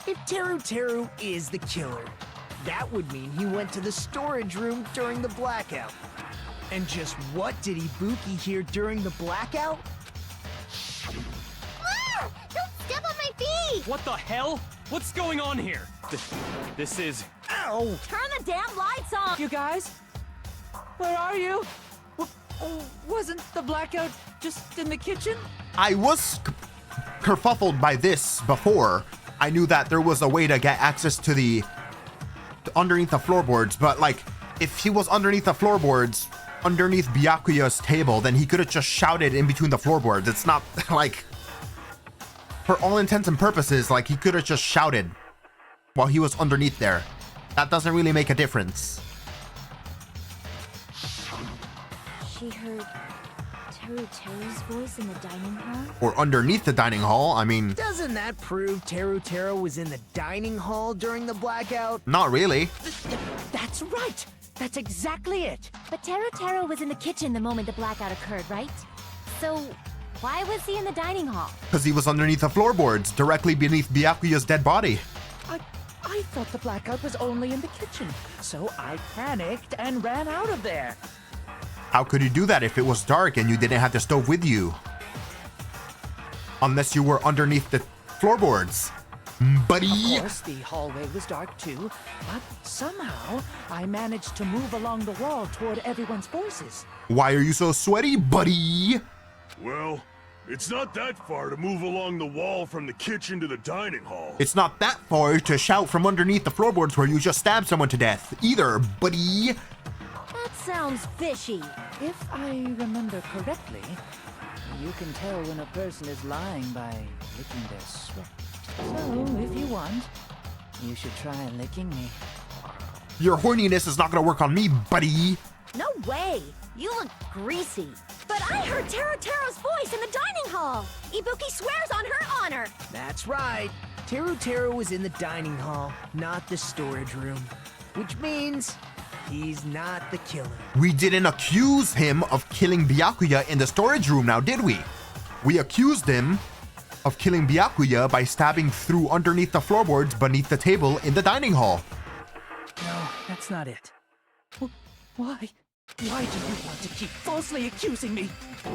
If Teru is the killer, that would mean he went to the storage room during the blackout. And just what did Ibuki hear during the blackout? Ah! Don't step on my feet! What the hell? What's going on here? This is... Ow! Turn the damn lights on! You guys? Where are you? Wasn't the blackout just in the kitchen? I was kerfuffled by this before. I knew that there was a way to get access to the... underneath the floorboards, but like, if he was underneath the floorboards, underneath Byakuya's table, then he could have just shouted in between the floorboards. It's not like... For all intents and purposes, like, he could have just shouted while he was underneath there. That doesn't really make a difference. She heard Teru's voice in the dining hall? Or underneath the dining hall, I mean... Doesn't that prove Teru was in the dining hall during the blackout? Not really. That's right! That's exactly it! But Teru was in the kitchen the moment the blackout occurred, right? So, why was he in the dining hall? Because he was underneath the floorboards, directly beneath Byakuya's dead body. I thought the blackout was only in the kitchen, so I panicked and ran out of there. How could you do that if it was dark and you didn't have the stove with you? Unless you were underneath the floorboards. Buddy! Of course, the hallway was dark too, but somehow I managed to move along the wall toward everyone's voices. Why are you so sweaty, buddy? Well, it's not that far to move along the wall from the kitchen to the dining hall. It's not that far to shout from underneath the floorboards where you just stabbed someone to death, either, buddy. That sounds fishy. If I remember correctly, you can tell when a person is lying by licking their sweat. So, if you want, you should try licking me. Your horniness is not gonna work on me, buddy. No way! You look greasy. But I heard Teru's voice in the dining hall! Ibuki swears on her honor! That's right. Teru was in the dining hall, not the storage room. Which means he's not the killer. We didn't accuse him of killing Byakuya in the storage room now, did we? We accused him of killing Byakuya by stabbing through underneath the floorboards beneath the table in the dining hall. No, that's not it. Why? Why do you want to keep falsely accusing me?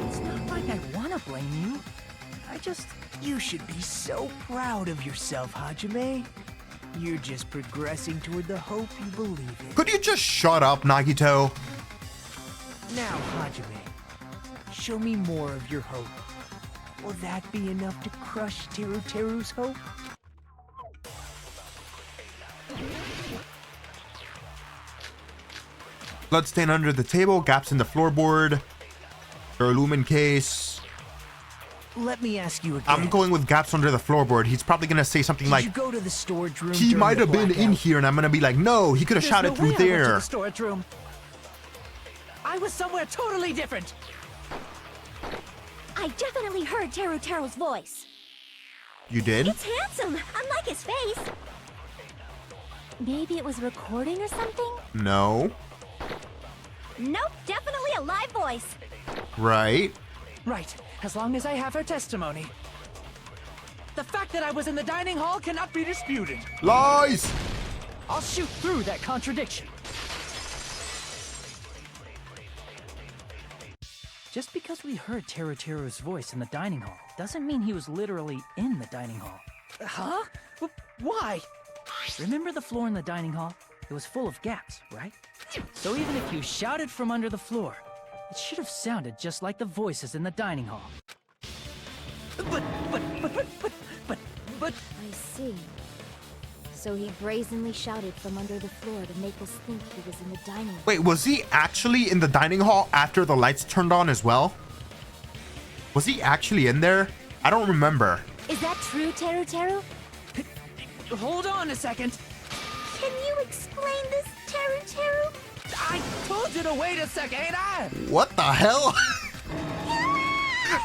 It's not like I want to blame you. I just... You should be so proud of yourself, Hajime. You're just progressing toward the hope you believe in. Could you just shut up, Nagito? Now, Hajime, show me more of your hope. Will that be enough to crush Teru's hope? Bloodstain under the table, gaps in the floorboard, or lumen case. Let me ask you again. I'm going with gaps under the floorboard. He's probably gonna say something like, Did you go to the storage room? he might have been in here, and I'm gonna be like, no, he could have shouted through I went to there. the storage room. I was somewhere totally different. I definitely heard Teru's voice. You did? It's handsome, unlike his face. Maybe it was recording or something? No. Nope, definitely a live voice. Right. Right, as long as I have her testimony. The fact that I was in the dining hall cannot be disputed. Lies! I'll shoot through that contradiction. Just because we heard Teru's voice in the dining hall doesn't mean he was literally in the dining hall. Huh? Why? Remember the floor in the dining hall? It was full of gaps, right? So even if you shouted from under the floor, it should have sounded just like the voices in the dining hall. But... I see. So he brazenly shouted from under the floor to make us think he was in the dining hall. Wait, was he actually in the dining hall after the lights turned on as well? Was he actually in there? I don't remember. Is that true, Teru? Hold on a second. Can you explain this, Teru? I told you to wait a second, ain't I? What the hell?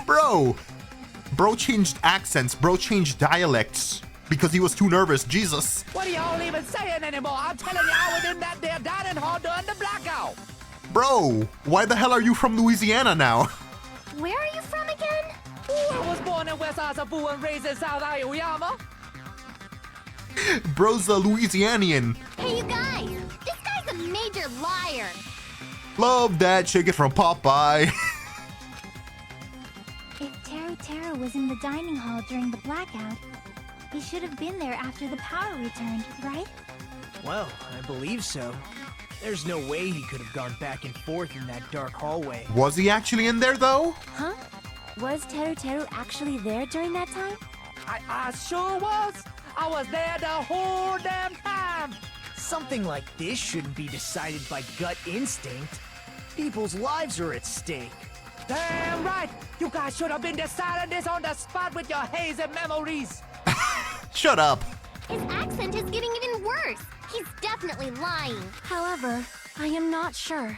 Bro changed accents. Bro changed dialects because he was too nervous. Jesus. What are y'all even saying anymore? I'm telling you, I was in that there dining hall during the blackout. Bro, why the hell are you from Louisiana now? Where are you from again? I was born in West Asafu and raised in South Iowa. Bro's a Louisianian. Hey, you guys! This guy's a major liar! Love that chicken from Popeye. If Teru was in the dining hall during the blackout, he should have been there after the power returned, right? Well, I believe so. There's no way he could have gone back and forth in that dark hallway. Was he actually in there though? Huh? Was Teru actually there during that time? I sure was. I was there the whole damn time. Something like this shouldn't be decided by gut instinct. People's lives are at stake. Damn right. You guys should have been deciding this on the spot with your hazy memories. Shut up. His accent is getting even worse. He's definitely lying. However, I am not sure.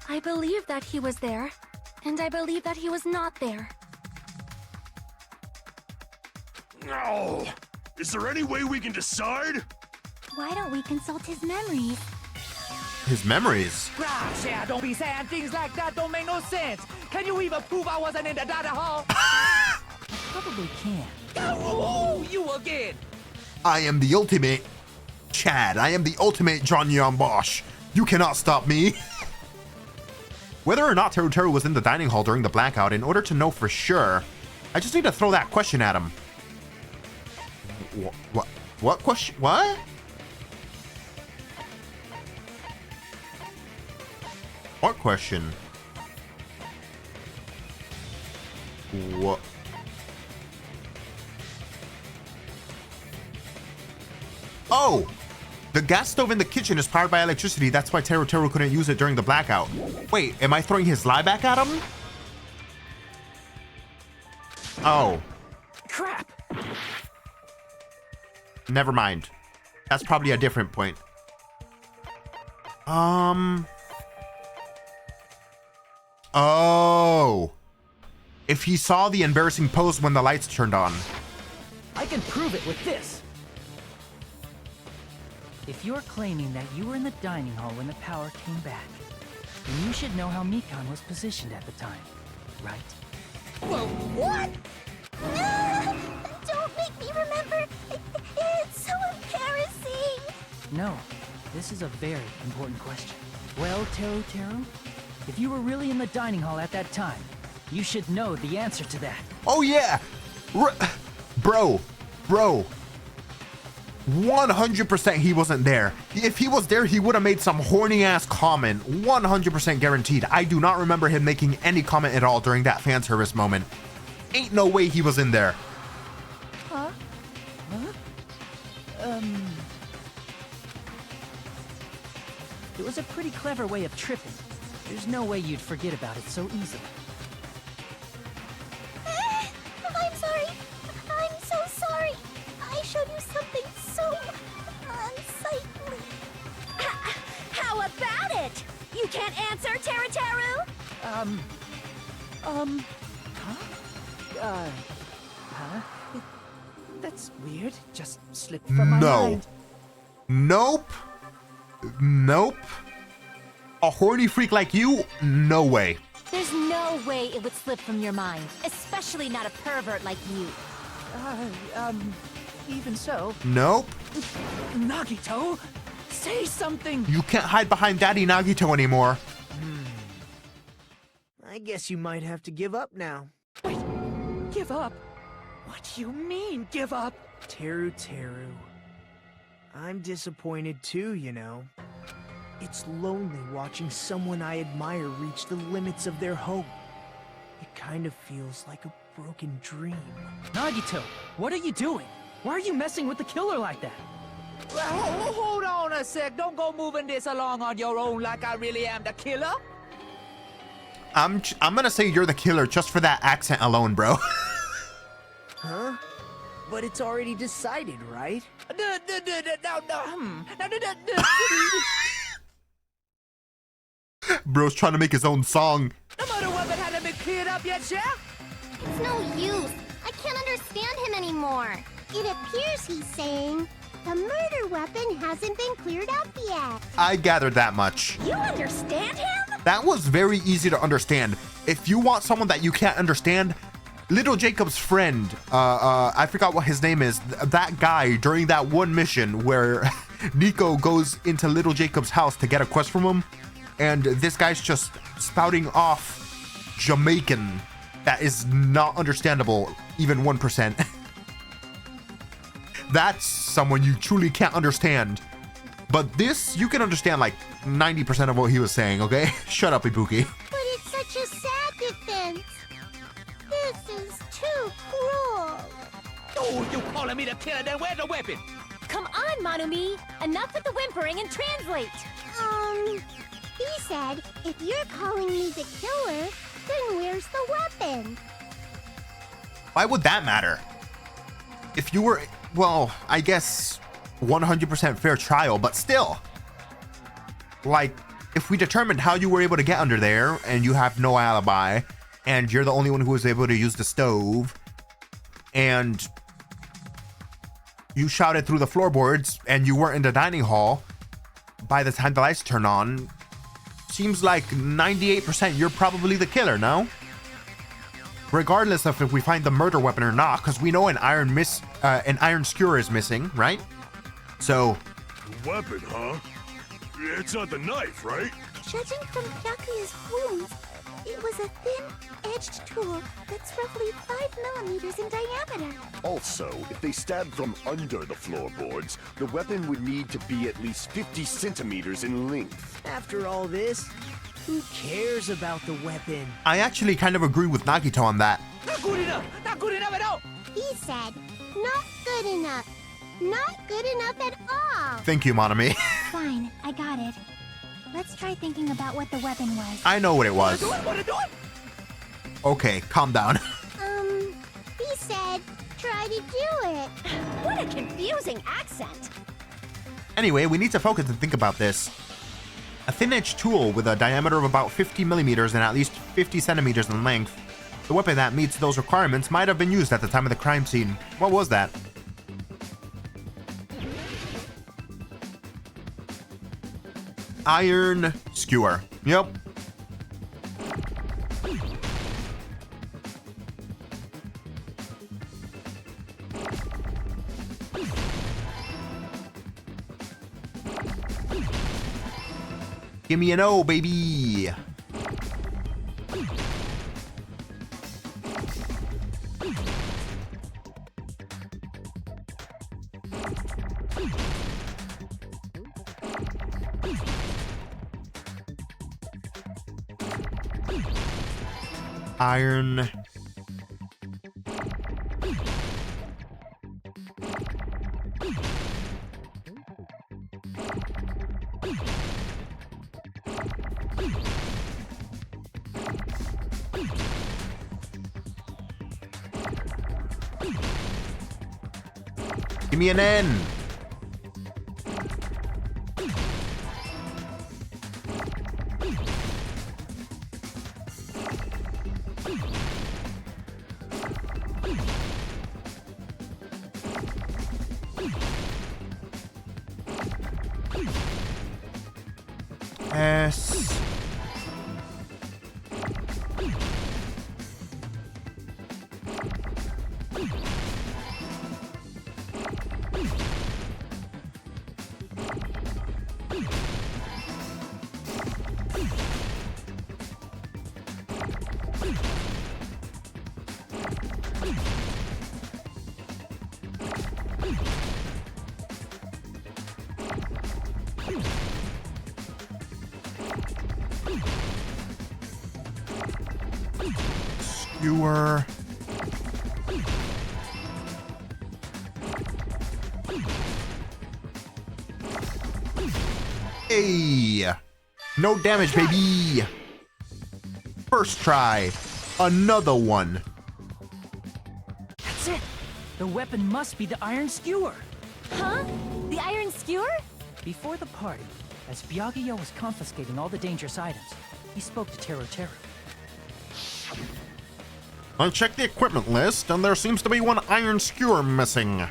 I believe that he was there, and I believe that he was not there. No! Is there any way we can decide? Why don't we consult his memories? His memories? Gosh, yeah, don't be saying things like that. Don't make no sense. Can you even prove I wasn't in the dining hall? Probably can. Oh, you again. I am the ultimate Chad. I am the ultimate John Yon Bosch. You cannot stop me. Whether or not Teru was in the dining hall during the blackout, in order to know for sure, I just need to throw that question at him. What question? What? What question? What? Oh! The gas stove in the kitchen is powered by electricity. That's why Teru couldn't use it during the blackout. Wait, am I throwing his lie back at him? Oh. Crap! Never mind. That's probably a different point. Oh. If he saw the embarrassing pose when the lights turned on. I can prove it with this. If you're claiming that you were in the dining hall when the power came back, then you should know how Mikan was positioned at the time, right? Well, what? No! Don't make me remember! It's so embarrassing! No, this is a very important question. Well, Teru, if you were really in the dining hall at that time, you should know the answer to that. Oh yeah! Bro. 100% he wasn't there. If he was there, he would have made some horny ass comment. 100% guaranteed. I do not remember him making any comment at all during that fan service moment. Ain't no way he was in there. Huh? It was a pretty clever way of tripping. There's no way you'd forget about it so easily. I'm sorry. I'm so sorry. I showed you something so unsightly. How about it? You can't answer, Teru? That's weird. Just slipped from my mind. Nope. Nope. A horny freak like you? No way. There's no way it would slip from your mind, especially not a pervert like you. Even so. Nope. Nagito, say something. You can't hide behind Daddy Nagito anymore. I guess you might have to give up now. Wait, give up? What do you mean, give up? Teru. I'm disappointed too, you know. It's lonely watching someone I admire reach the limits of their hope. It kind of feels like a broken dream. Nagito, what are you doing? Why are you messing with the killer like that? Hold on a sec. Don't go moving this along on your own like I really am the killer. I'm gonna say you're the killer just for that accent alone, bro. Huh? But it's already decided, right? Bro's trying to make his own song. The murder weapon hadn't been cleared up yet, Chef? It's no use. I can't understand him anymore. It appears he's saying the murder weapon hasn't been cleared up yet. I gathered that much. You understand him? That was very easy to understand. If you want someone that you can't understand, Little Jacob's friend, I forgot what his name is, that guy during that one mission where Nico goes into Little Jacob's house to get a quest from him, and this guy's just spouting off Jamaican that is not understandable, even 1%. That's someone you truly can't understand. But this, you can understand like 90% of what he was saying, okay? Shut up, Ibuki. But it's such a sad defense. This is too cruel. Oh, you calling me the killer? Then where's the weapon? Come on, Manumi. Enough with the whimpering and translate. He said, if you're calling me the killer, then where's the weapon? Why would that matter? If you were, well, I guess 100% fair trial, but still. Like, if we determined how you were able to get under there and you have no alibi and you're the only one who was able to use the stove and you shouted through the floorboards and you weren't in the dining hall by the time the lights turn on, seems like 98% you're probably the killer, no? Regardless of if we find the murder weapon or not, because we know an iron skewer is missing, right? So, The weapon, huh? It's not the knife, right? Judging from Byakuya's wounds, it was a thin-edged tool that's roughly 5 millimeters in diameter. Also, if they stabbed from under the floorboards, the weapon would need to be at least 50 centimeters in length. After all this, who cares about the weapon? I actually kind of agree with Nagito on that. Not good enough! Not good enough at all! He said, not good enough. Not good enough at all. Thank you, Monami. Fine, I got it. Let's try thinking about what the weapon was. I know what it was. Wanna do it? Okay, calm down. He said, try to do it. What a confusing accent. Anyway, we need to focus and think about this. A thin-edged tool with a diameter of about 50 millimeters and at least 50 centimeters in length. The weapon that meets those requirements might have been used at the time of the crime scene. What was that? Iron skewer. Yep. Give me an O, baby. Iron Give me an N. S. Skewer. Hey, no damage, baby. First try, another one. That's it. The weapon must be the iron skewer. Huh? The iron skewer? Before the party, as Byakuya was confiscating all the dangerous items, he spoke to Teru Teru. I checked the equipment list, and there seems to be one iron skewer missing.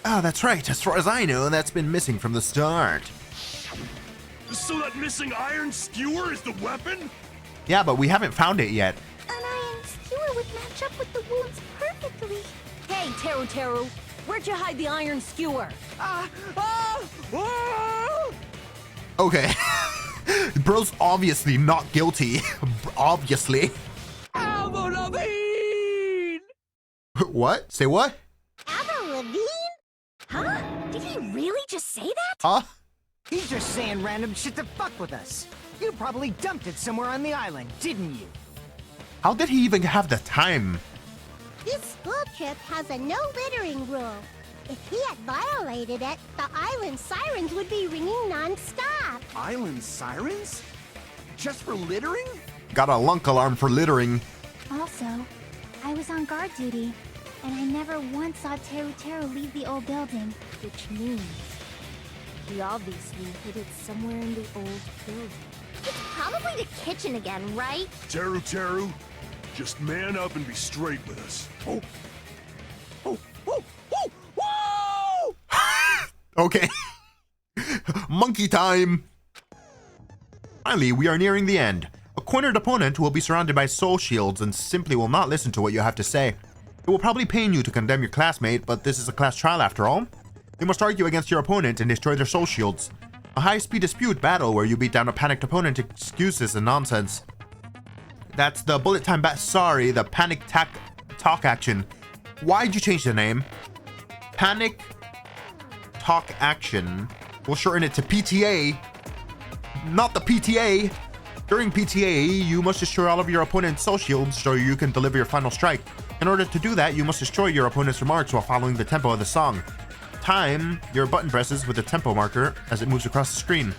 Ah, that's right. As far as I know, that's been missing from the start. So that missing iron skewer is the weapon? Yeah, but we haven't found it yet. An iron skewer would match up with the wounds perfectly. Hey, Teru Teru, where'd you hide the iron skewer? Okay. Bro's obviously not guilty. Obviously. Avril Lavigne! What? Say what? Avril Lavigne? Huh? Did he really just say that? Huh? He's just saying random shit to fuck with us. You probably dumped it somewhere on the island, didn't you? How did he even have the time? This school trip has a no littering rule. If he had violated it, the island sirens would be ringing non-stop. Island sirens? Just for littering? Got a lunk alarm for littering. Also, I was on guard duty, and I never once saw Teru Teru leave the old building. Which means he obviously hid it somewhere in the old building. It's probably the kitchen again, right? Teru Teru, just man up and be straight with us. Oh. Okay. Monkey time. Finally, we are nearing the end. A cornered opponent will be surrounded by soul shields and simply will not listen to what you have to say. It will probably pain you to condemn your classmate, but this is a class trial after all. You must argue against your opponent and destroy their soul shields. A high-speed dispute battle where you beat down a panicked opponent, excuses and nonsense. That's the bullet time sorry, the panic talk action. Why'd you change the name? Panic talk action. We'll shorten it to PTA. Not the PTA. During PTA, you must destroy all of your opponent's soul shields so you can deliver your final strike. In order to do that, you must destroy your opponent's remarks while following the tempo of the song. Time your button presses with the tempo marker as it moves across the screen.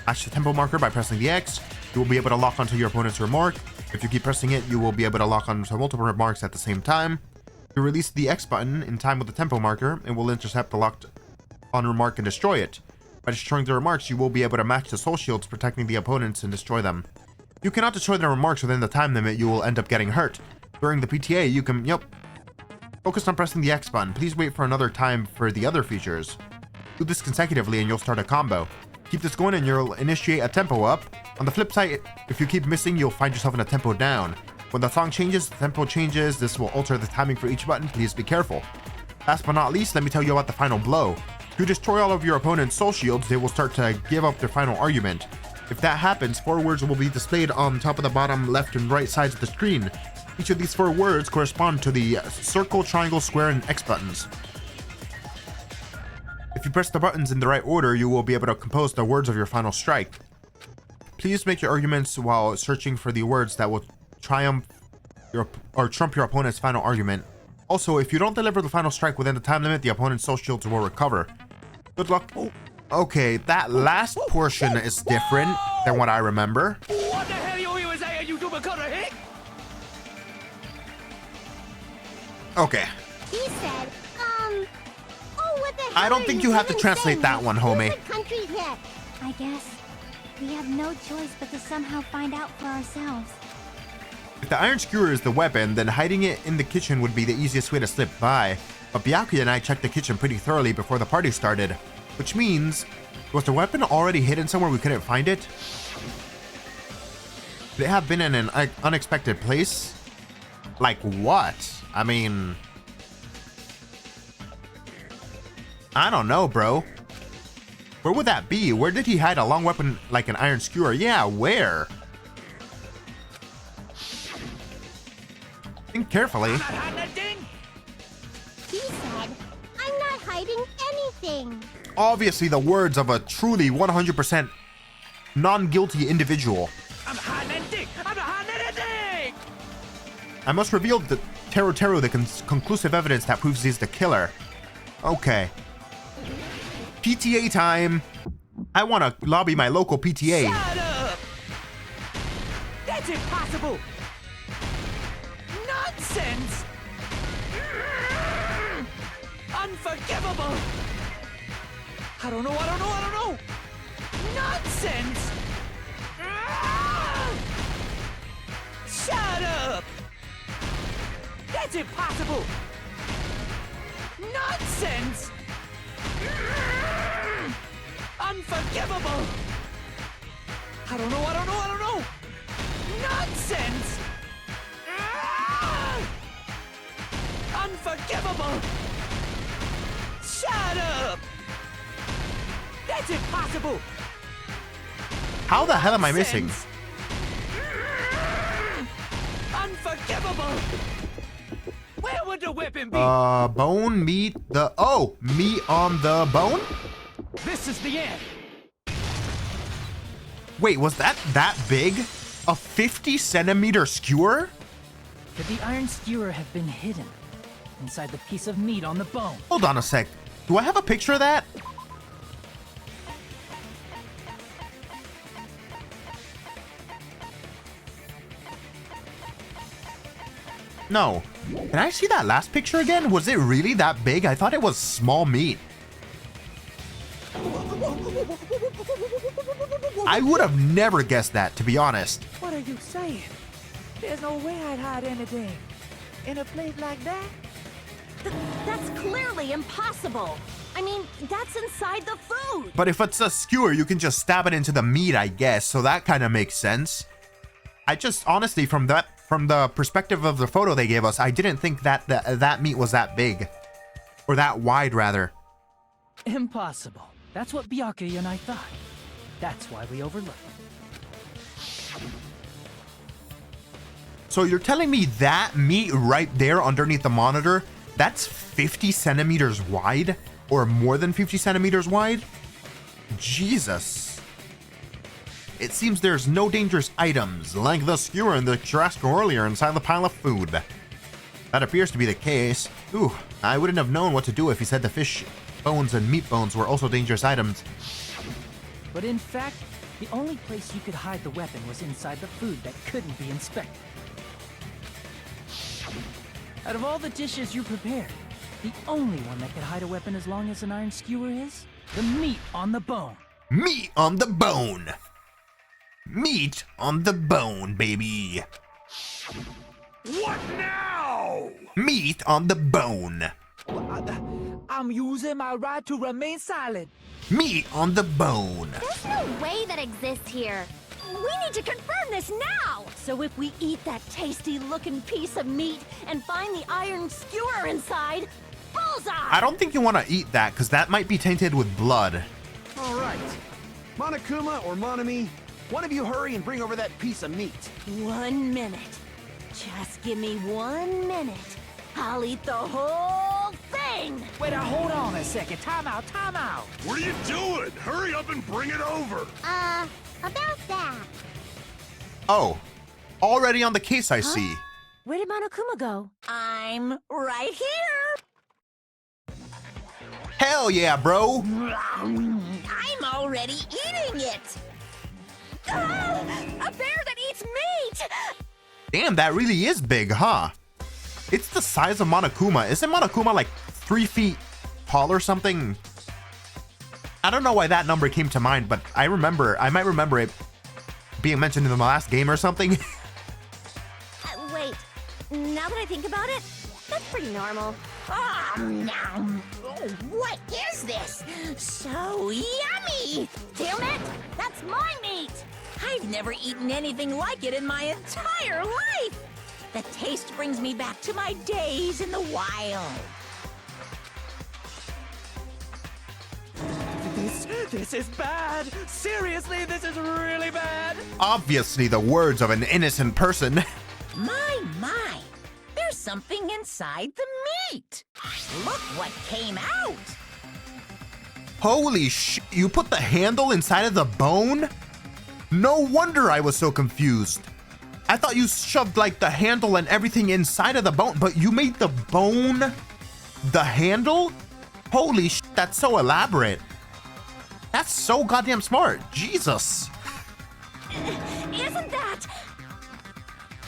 Match the tempo marker by pressing the X. You will be able to lock onto your opponent's remark. If you keep pressing it, you will be able to lock onto multiple remarks at the same time. If you release the X button in time with the tempo marker, it will intercept the locked on remark and destroy it. By destroying the remarks, you will be able to match the soul shields protecting the opponents and destroy them. If you cannot destroy the remarks within the time limit, you will end up getting hurt. During the PTA, you can, focus on pressing the X button. Please wait for another time for the other features. Do this consecutively and you'll start a combo. Keep this going and you'll initiate a tempo up. On the flip side, if you keep missing, you'll find yourself in a tempo down. When the song changes, the tempo changes. This will alter the timing for each button. Please be careful. Last but not least, let me tell you about the final blow. If you destroy all of your opponent's soul shields, they will start to give up their final argument. If that happens, 4 words will be displayed on top of the bottom left and right sides of the screen. Each of these 4 words correspond to the circle, triangle, square, and X buttons. If you press the buttons in the right order, you will be able to compose the words of your final strike. Please make your arguments while searching for the words that will trump your opponent's final argument. Also, if you don't deliver the final strike within the time limit, the opponent's soul shields will recover. Good luck. Okay, that last portion is different than what I remember. What the hell you even saying, you double cutter hick? Okay. He said, oh, what the I don't think you have to translate that one, homie. Countries yet. I guess we have no choice but to somehow find out for ourselves. If the iron skewer is the weapon, then hiding it in the kitchen would be the easiest way to slip by. But Byakuya and I checked the kitchen pretty thoroughly before the party started. Which means, was the weapon already hidden somewhere we couldn't find it? Could it have been in an unexpected place? Like what? I mean... I don't know, bro. Where would that be? Where did he hide a long weapon like an iron skewer? Yeah, where? Think carefully. He said, I'm not hiding anything. Obviously the words of a truly 100% non-guilty individual. I'm not hiding anything. I'm not hiding anything. I must reveal the Teru the conclusive evidence that proves he's the killer. Okay. PTA time. I want to lobby my local PTA. Shut up. That's impossible. Nonsense. Unforgivable. I don't know. Nonsense. Shut up. That's impossible. Nonsense. Unforgivable. I don't know. Nonsense. Unforgivable. Shut up. That's impossible. How the hell am I missing? Unforgivable. Where would the weapon be? Bone, meat, the... Oh, meat on the bone? This is the end. Wait, was that big? A 50-centimeter skewer? Could the iron skewer have been hidden inside the piece of meat on the bone? Hold on a sec. Do I have a picture of that? No. Can I see that last picture again? Was it really that big? I thought it was small meat. I would have never guessed that, to be honest. What are you saying? There's no way I'd hide anything in a place like that. That's clearly impossible. I mean, that's inside the food. But if it's a skewer, you can just stab it into the meat, I guess. So that kind of makes sense. I just, honestly, from the perspective of the photo they gave us, I didn't think that that meat was that big. Or that wide, rather. Impossible. That's what Byakuya and I thought. That's why we overlooked it. So you're telling me that meat right there underneath the monitor, that's 50 centimeters wide? Or more than 50 centimeters wide? Jesus. It seems there's no dangerous items, like the skewer and the Jurassic earlier inside the pile of food. That appears to be the case. Ooh, I wouldn't have known what to do if he said the fish bones and meat bones were also dangerous items. But in fact, the only place you could hide the weapon was inside the food that couldn't be inspected. Out of all the dishes you prepared, the only one that could hide a weapon as long as an iron skewer is the meat on the bone. Meat on the bone! Meat on the bone, baby! What now? Meat on the bone! I'm using my right to remain silent. Meat on the bone! There's no way that exists here. We need to confirm this now! So if we eat that tasty-looking piece of meat and find the iron skewer inside, bullseye! I don't think you want to eat that, because that might be tainted with blood. All right. Monokuma or Monami, one of you hurry and bring over that piece of meat. 1 minute. Just give me 1 minute. I'll eat the whole thing! Wait, hold on a second. Time out. What are you doing? Hurry up and bring it over. About that. Oh, already on the case, I see. Where did Monokuma go? I'm right here! Hell yeah, bro! I'm already eating it! Ah, a bear that eats meat! Damn, that really is big, huh? It's the size of Monokuma. Isn't Monokuma like 3 feet Paul or something. I don't know why that number came to mind, but I might remember it being mentioned in the last game or something. Wait, now that I think about it, that's pretty normal. What is this? So yummy! Damn it! That's my meat! I've never eaten anything like it in my entire life! The taste brings me back to my days in the wild. This is bad! Seriously, this is really bad! Obviously the words of an innocent person. My! There's something inside the meat! Look what came out! Holy sh! You put the handle inside of the bone? No wonder I was so confused. I thought you shoved like the handle and everything inside of the bone, but you made the bone the handle? Holy sh! That's so elaborate. That's so goddamn smart. Jesus.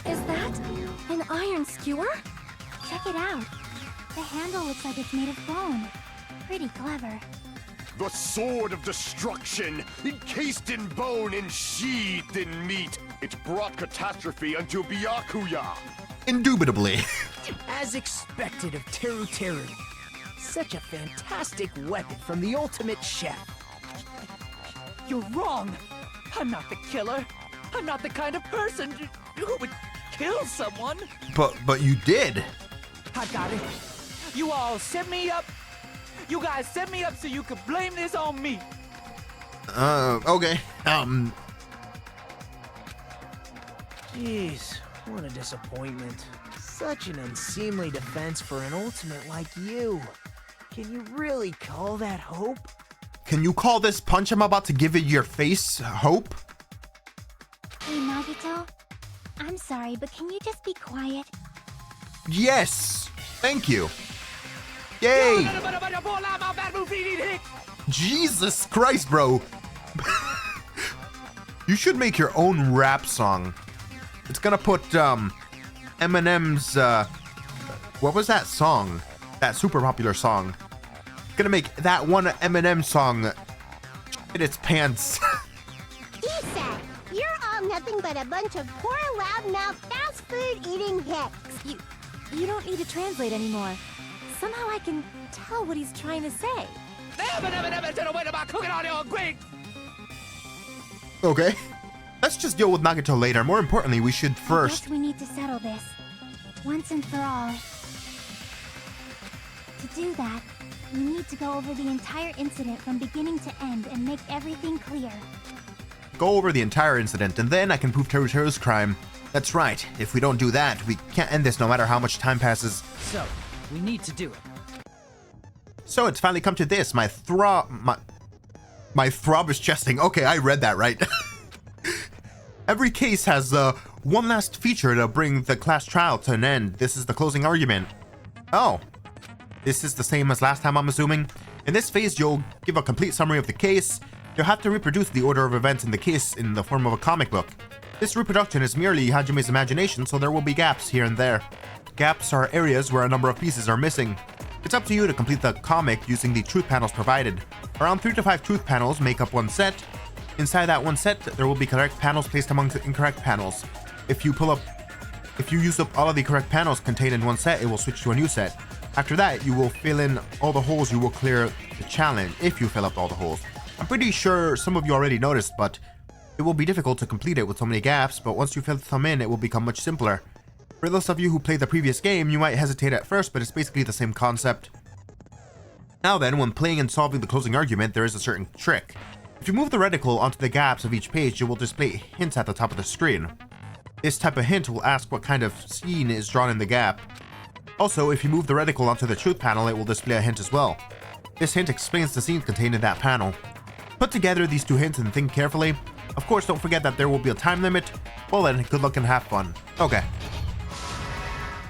Is that an iron skewer? Check it out. The handle looks like it's made of bone. Pretty clever. The sword of destruction, encased in bone and sheathed in meat. It brought catastrophe unto Byakuya. Indubitably. As expected of Teru Teru. Such a fantastic weapon from the ultimate chef. You're wrong! I'm not the killer! I'm not the kind of person who would kill someone! But you did. I got it! You all set me up! You guys set me up so you could blame this on me! Okay. Jeez, what a disappointment. Such an unseemly defense for an ultimate like you. Can you really call that hope? Can you call this punch I'm about to give it your face hope? Hey, Nagito. I'm sorry, but can you just be quiet? Yes. Thank you. Yay. Jesus Christ, bro. You should make your own rap song. It's gonna put Eminem's what was that song? That super popular song. Gonna make that one Eminem song in its pants. Issa, you're all nothing but a bunch of poor, loudmouth, fast food eating hicks. You don't need to translate anymore. Somehow I can tell what he's trying to say. Okay. Let's just deal with Nagito later. More importantly, we should I first. guess we need to settle this once and for all. To do that, we need to go over the entire incident from beginning to end and make everything clear. Go over the entire incident, and then I can prove Teru Teru's crime. That's right. If we don't do that, we can't end this no matter how much time passes. So, we need to do it. So it's finally come to this. My throb is chesting. Okay, I read that right. Every case has one last feature to bring the class trial to an end. This is the closing argument. Oh. This is the same as last time, I'm assuming. In this phase, you'll give a complete summary of the case. You'll have to reproduce the order of events in the case in the form of a comic book. This reproduction is merely Hajime's imagination, so there will be gaps here and there. Gaps are areas where a number of pieces are missing. It's up to you to complete the comic using the truth panels provided. Around 3 to 5 truth panels make up one set. Inside that one set, there will be correct panels placed among the incorrect panels. If you use up all of the correct panels contained in one set, it will switch to a new set. After that, you will fill in all the holes. You will clear the challenge if you fill up all the holes. I'm pretty sure some of you already noticed, but it will be difficult to complete it with so many gaps, but once you fill them in, it will become much simpler. For those of you who played the previous game, you might hesitate at first, but it's basically the same concept. Now then, when playing and solving the closing argument, there is a certain trick. If you move the reticle onto the gaps of each page, it will display hints at the top of the screen. This type of hint will ask what kind of scene is drawn in the gap. Also, if you move the reticle onto the truth panel, it will display a hint as well. This hint explains the scene contained in that panel. Put together these two hints and think carefully. Of course, don't forget that there will be a time limit. Well then, good luck and have fun. Okay.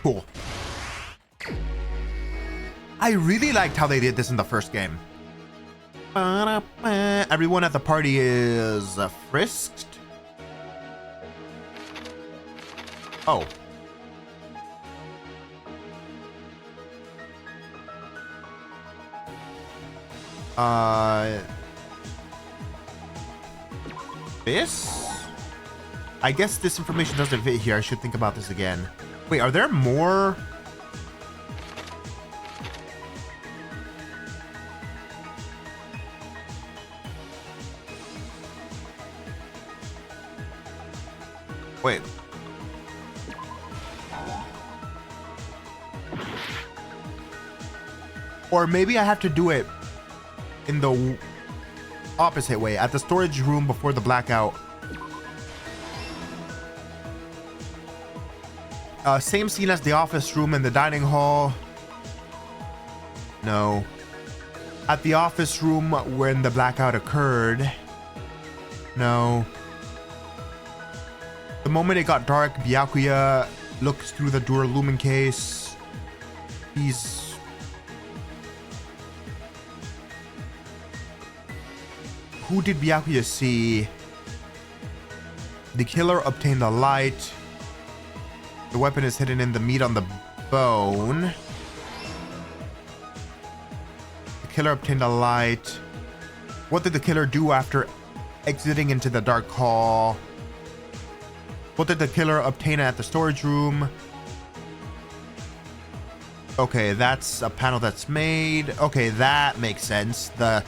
Cool. I really liked how they did this in the first game. Everyone at the party is frisked. Oh. This? I guess this information doesn't fit here. I should think about this again. Wait, are there more? Wait. Or maybe I have to do it in the opposite way. At the storage room before the blackout. Same scene as the office room and the dining hall. No. At the office room when the blackout occurred. No. The moment it got dark, Byakuya looks through the Duralumin case. Who did Byakuya see? The killer obtained a light. The weapon is hidden in the meat on the bone. The killer obtained a light. What did the killer do after exiting into the dark hall? What did the killer obtain at the storage room? Okay, that's a panel that's made. Okay, that makes sense. The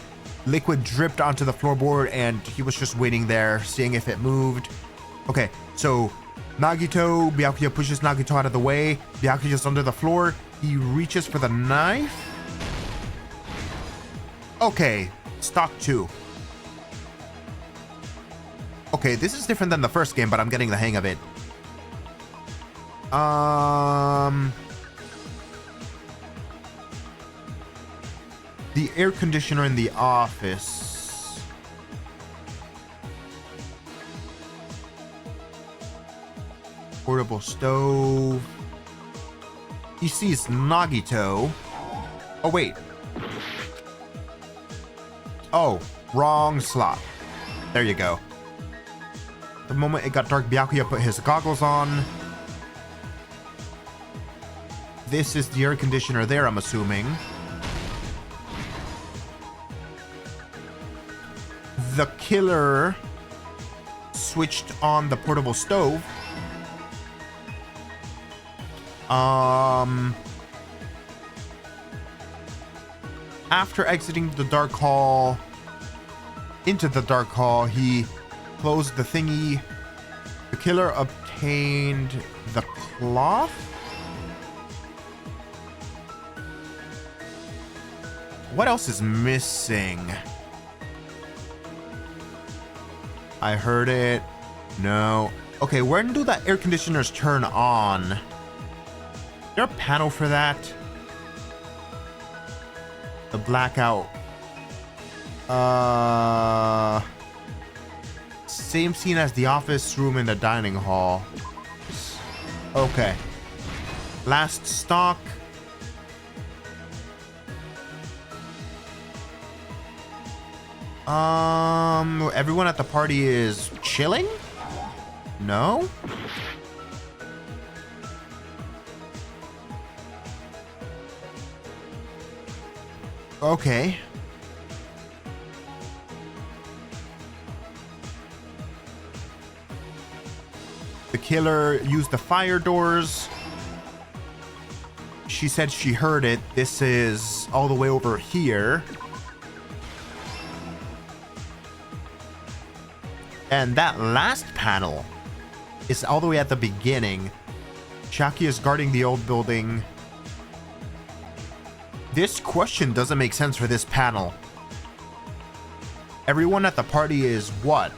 liquid dripped onto the floorboard and he was just waiting there, seeing if it moved. Okay, so Byakuya pushes Nagito out of the way. Byakuya's under the floor. He reaches for the knife. Okay, stock 2. Okay, this is different than the first game, but I'm getting the hang of it. The air conditioner in the office. Portable stove. He sees Nagito. Oh, wait. Oh, wrong slot. There you go. The moment it got dark, Byakuya put his goggles on. This is the air conditioner there, I'm assuming. The killer switched on the portable stove. After exiting the dark hall, into the dark hall, he closed the thingy. The killer obtained the cloth. What else is missing? I heard it. No. Okay, when do the air conditioners turn on? Is there a panel for that? The blackout. Same scene as the office room in the dining hall. Okay. Last stock. Everyone at the party is chilling? No? Okay. The killer used the fire doors. She said she heard it. This is all the way over here. And that last panel is all the way at the beginning. Shaki is guarding the old building. This question doesn't make sense for this panel. Everyone at the party is what?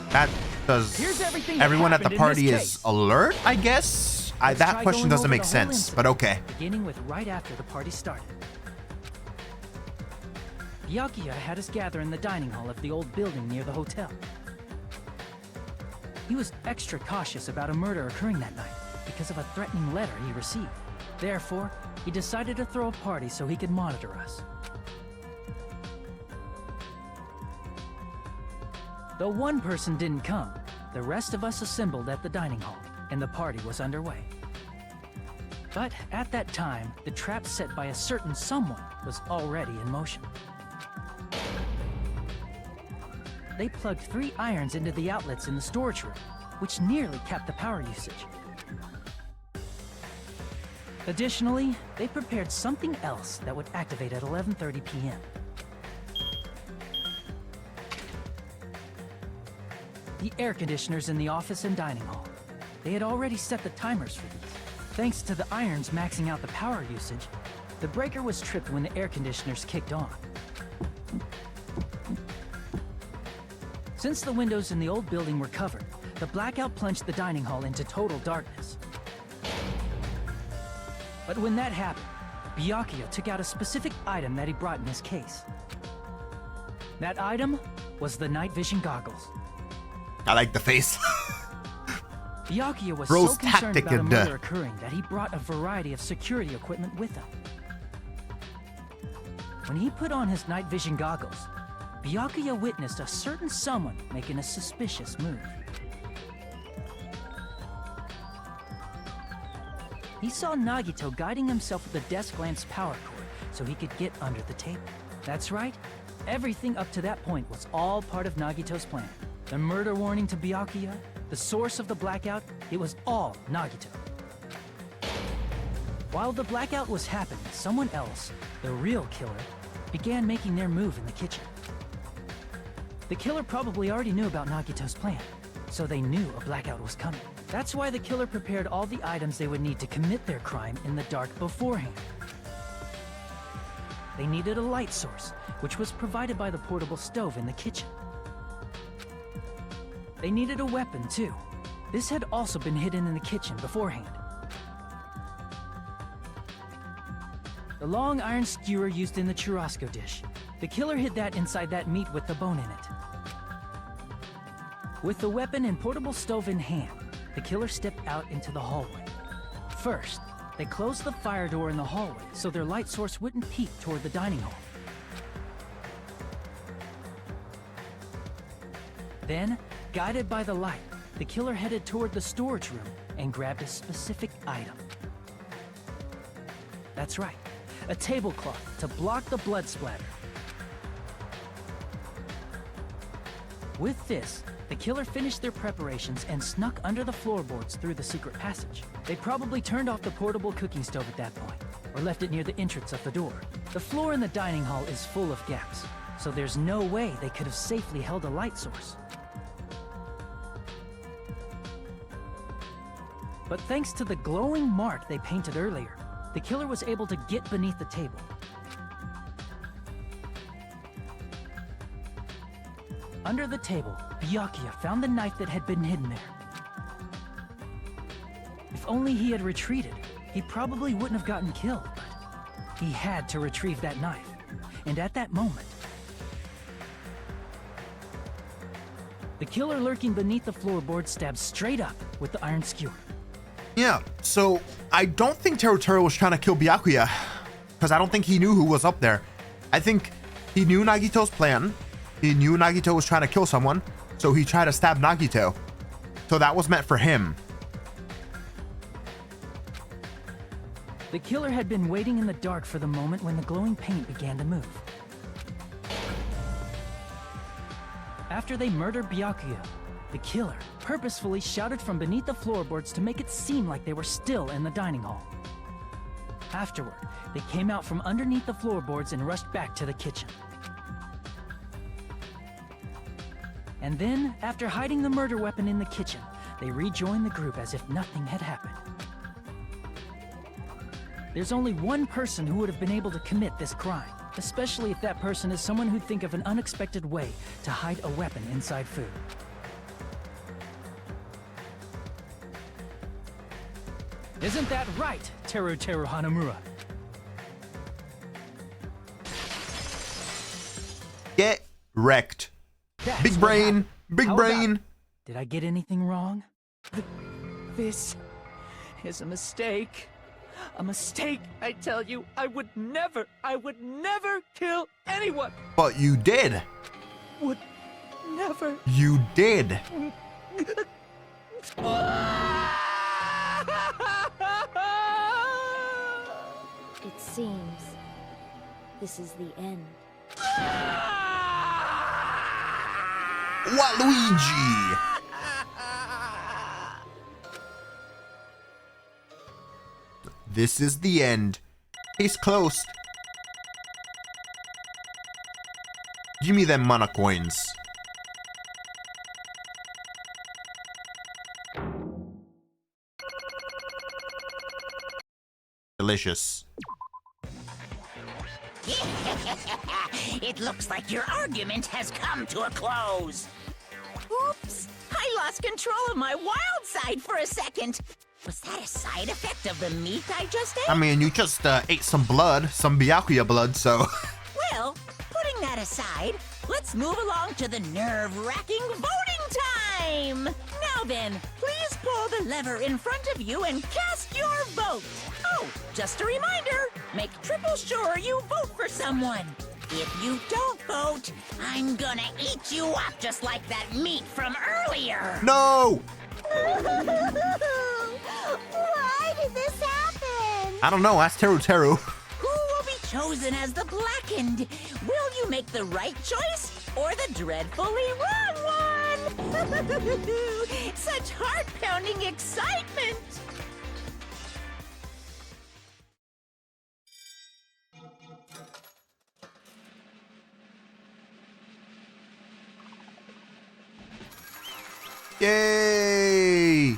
That does... Everyone at the party is alert, I guess? That question doesn't make sense, but okay. Beginning with right after the party started. Byakuya had us gather in the dining hall of the old building near the hotel. He was extra cautious about a murder occurring that night because of a threatening letter he received. Therefore, he decided to throw a party so he could monitor us. Though one person didn't come, the rest of us assembled at the dining hall, and the party was underway. But at that time, the trap set by a certain someone was already in motion. They plugged 3 irons into the outlets in the storage room, which nearly capped the power usage. Additionally, they prepared something else that would activate at 11:30 p.m. The air conditioners in the office and dining hall. They had already set the timers for these. Thanks to the irons maxing out the power usage, the breaker was tripped when the air conditioners kicked on. Since the windows in the old building were covered, the blackout plunged the dining hall into total darkness. But when that happened, Byakuya took out a specific item that he brought in his case. That item was the night vision goggles. I like the face. Byakuya was Bro's so concerned tactic about a and, murder occurring that he brought a variety of security equipment with him. When he put on his night vision goggles, Byakuya witnessed a certain someone making a suspicious move. He saw Nagito guiding himself with a desk lamps power cord so he could get under the table. That's right, everything up to that point was all part of Nagito's plan. The murder warning to Byakuya, the source of the blackout, it was all Nagito. While the blackout was happening, someone else, the real killer, began making their move in the kitchen. The killer probably already knew about Nagito's plan, so they knew a blackout was coming. That's why the killer prepared all the items they would need to commit their crime in the dark beforehand. They needed a light source, which was provided by the portable stove in the kitchen. They needed a weapon, too. This had also been hidden in the kitchen beforehand. The long iron skewer used in the churrasco dish. The killer hid that inside that meat with the bone in it. With the weapon and portable stove in hand, the killer stepped out into the hallway. First, they closed the fire door in the hallway so their light source wouldn't peek toward the dining hall. Then, guided by the light, the killer headed toward the storage room and grabbed a specific item. That's right, a tablecloth to block the blood splatter. With this, the killer finished their preparations and snuck under the floorboards through the secret passage. They probably turned off the portable cooking stove at that point, or left it near the entrance of the door. The floor in the dining hall is full of gaps, so there's no way they could have safely held a light source. But thanks to the glowing mark they painted earlier, the killer was able to get beneath the table. Under the table, Byakuya found the knife that had been hidden there. If only he had retreated, he probably wouldn't have gotten killed, but he had to retrieve that knife. And at that moment, the killer lurking beneath the floorboard stabbed straight up with the iron skewer. Yeah, so I don't think Teruteru was trying to kill Byakuya, because I don't think he knew who was up there. I think he knew Nagito's plan. He knew Nagito was trying to kill someone, so he tried to stab Nagito. So that was meant for him. The killer had been waiting in the dark for the moment when the glowing paint began to move. After they murdered Byakuya, the killer purposefully shouted from beneath the floorboards to make it seem like they were still in the dining hall. Afterward, they came out from underneath the floorboards and rushed back to the kitchen. And then, after hiding the murder weapon in the kitchen, they rejoined the group as if nothing had happened. There's only one person who would have been able to commit this crime, especially if that person is someone who'd think of an unexpected way to hide a weapon inside food. Isn't that right, Teruteru Hanamura? Get wrecked. That's Big what brain, happened. big How brain. about- Did I get anything wrong? This is a mistake. A mistake, I tell you. I would never kill anyone. But you did. Would never. You did. It seems this is the end. Waluigi! This is the end. Case closed. Give me them mana coins. Delicious. It looks like your argument has come to a close. Oops! I lost control of my wild side for a second. Was that a side effect of the meat I just ate? I mean, you just ate some blood, some Byakuya blood, so... Well, putting that aside, let's move along to the nerve-wracking voting time! Now then, please pull the lever in front of you and cast your vote. Oh, just a reminder, make triple sure you vote for someone. If you don't vote, I'm gonna eat you up just like that meat from earlier. No! Why did this happen? I don't know, ask Teru Teru. Who will be chosen as the blackened? Will you make the right choice or the dreadfully wrong one? Such heart-pounding excitement! Yay!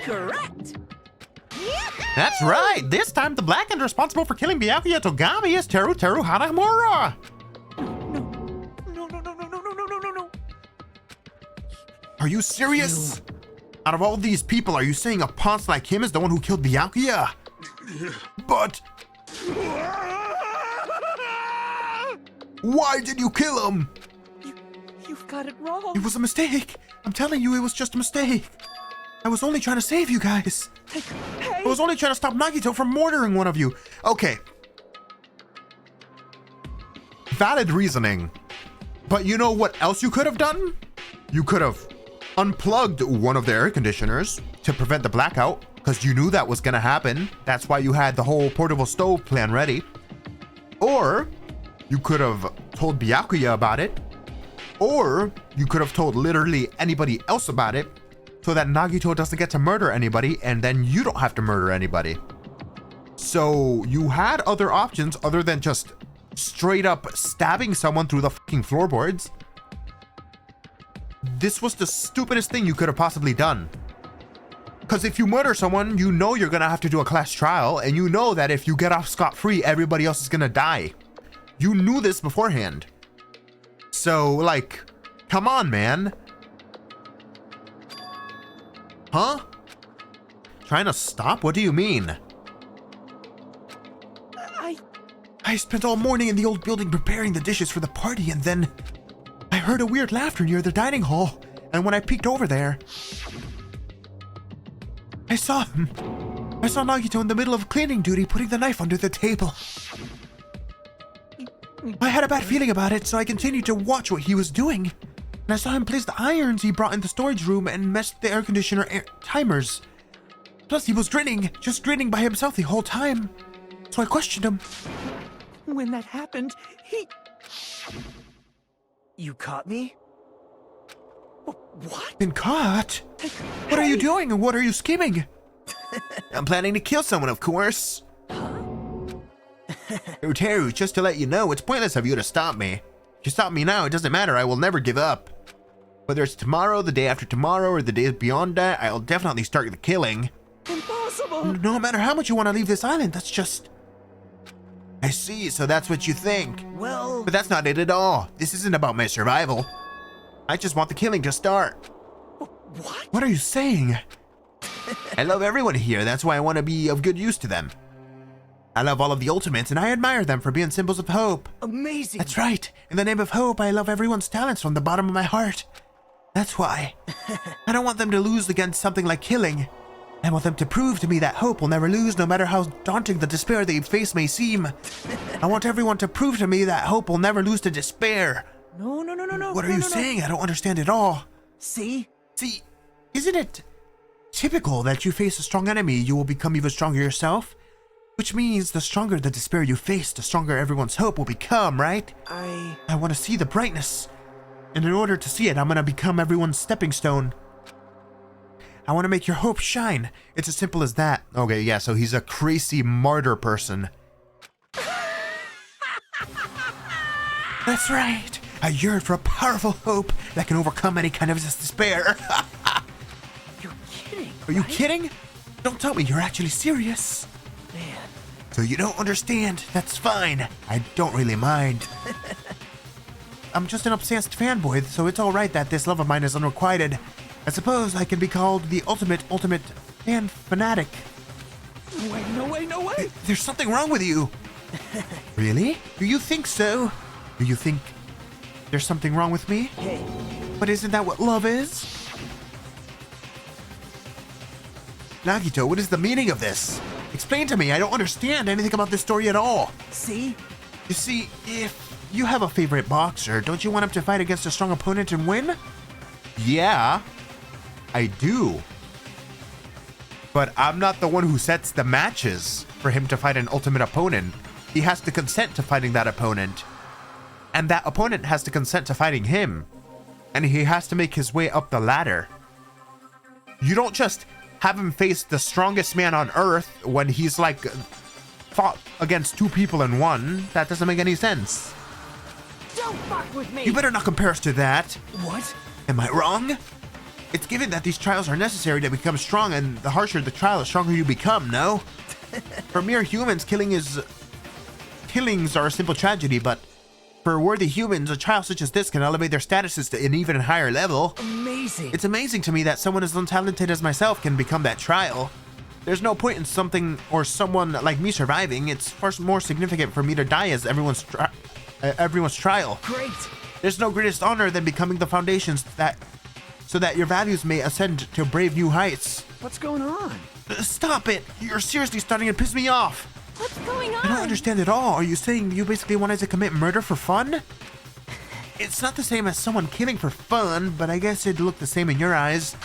Correct! That's right! This time the blackened responsible for killing Byakuya Togami is Teru Teru Hanamura! No. Are you serious? Out of all these people, are you saying a ponce like him is the one who killed Byakuya? But... why did you kill him? You've got it wrong. It was a mistake. I'm telling you, it was just a mistake. I was only trying to save you guys. Hey. I was only trying to stop Nagito from murdering one of you. Okay. Valid reasoning. But you know what else you could have done? You could have unplugged one of the air conditioners to prevent the blackout, because you knew that was going to happen. That's why you had the whole portable stove plan ready. Or you could have told Byakuya about it. Or you could have told literally anybody else about it, so that Nagito doesn't get to murder anybody, and then you don't have to murder anybody. So you had other options other than just straight up stabbing someone through the fucking floorboards. This was the stupidest thing you could have possibly done. Because if you murder someone, you know you're gonna have to do a class trial, and you know that if you get off scot-free, everybody else is gonna die. You knew this beforehand. So, like, come on, man. Huh? Trying to stop? What do you mean? I spent all morning in the old building preparing the dishes for the party, and then I heard a weird laughter near the dining hall, and when I peeked over there, I saw him. I saw Nagito in the middle of cleaning duty putting the knife under the table. I had a bad feeling about it, so I continued to watch what he was doing. And I saw him place the irons he brought in the storage room and messed the air conditioner timers. Plus, he was grinning, just grinning by himself the whole time. So I questioned him. When that happened, You caught me? What? Been caught? What are you doing and what are you scheming? I'm planning to kill someone, of course. Teru, just to let you know, it's pointless of you to stop me. If you stop me now, it doesn't matter, I will never give up. Whether it's tomorrow, the day after tomorrow, or the days beyond that, I'll definitely start the killing. Impossible! No matter how much you want to leave this island, that's just... I see, so that's what you think. Well... But that's not it at all. This isn't about my survival. I just want the killing to start. What? What are you saying? I love everyone here, that's why I want to be of good use to them. I love all of the Ultimates, and I admire them for being symbols of hope. Amazing! That's right. In the name of hope, I love everyone's talents from the bottom of my heart. That's why. I don't want them to lose against something like killing. I want them to prove to me that hope will never lose, no matter how daunting the despair they face may seem. I want everyone to prove to me that hope will never lose to despair. No. What are you saying? I don't understand at all. See, isn't it typical that you face a strong enemy, you will become even stronger yourself? Which means the stronger the despair you face, the stronger everyone's hope will become, right? I want to see the brightness. And in order to see it, I'm going to become everyone's stepping stone. I want to make your hope shine. It's as simple as that. Okay, yeah, so he's a crazy martyr person. That's right. I yearn for a powerful hope that can overcome any kind of despair. you're kidding. Are you kidding? Don't tell me you're actually serious. Man. So you don't understand. That's fine. I don't really mind. I'm just an obsessed fanboy, so it's alright that this love of mine is unrequited. I suppose I can be called the ultimate fan fanatic. No way. There's something wrong with you. Really? Do you think so? Do you think there's something wrong with me? Hey. But isn't that what love is? Nagito, what is the meaning of this? Explain to me. I don't understand anything about this story at all. See? You see, if you have a favorite boxer, don't you want him to fight against a strong opponent and win? Yeah, I do. But I'm not the one who sets the matches for him to fight an ultimate opponent. He has to consent to fighting that opponent. And that opponent has to consent to fighting him. And he has to make his way up the ladder. You don't just have him face the strongest man on earth when he's like fought against two people in one. That doesn't make any sense. Don't fuck with me! You better not compare us to that. What? Am I wrong? It's given that these trials are necessary to become strong, and the harsher the trial, the stronger you become, no? For mere humans, killings are a simple tragedy, but for worthy humans, a trial such as this can elevate their statuses to an even higher level. Amazing. It's amazing to me that someone as untalented as myself can become that trial. There's no point in something or someone like me surviving. It's far more significant for me to die as everyone's trial. Great. There's no greatest honor than becoming the foundations so that your values may ascend to brave new heights. What's going on? Stop it! You're seriously starting to piss me off. What's going on? I don't understand at all. Are you saying you basically wanted to commit murder for fun? It's not the same as someone killing for fun, but I guess it'd look the same in your eyes.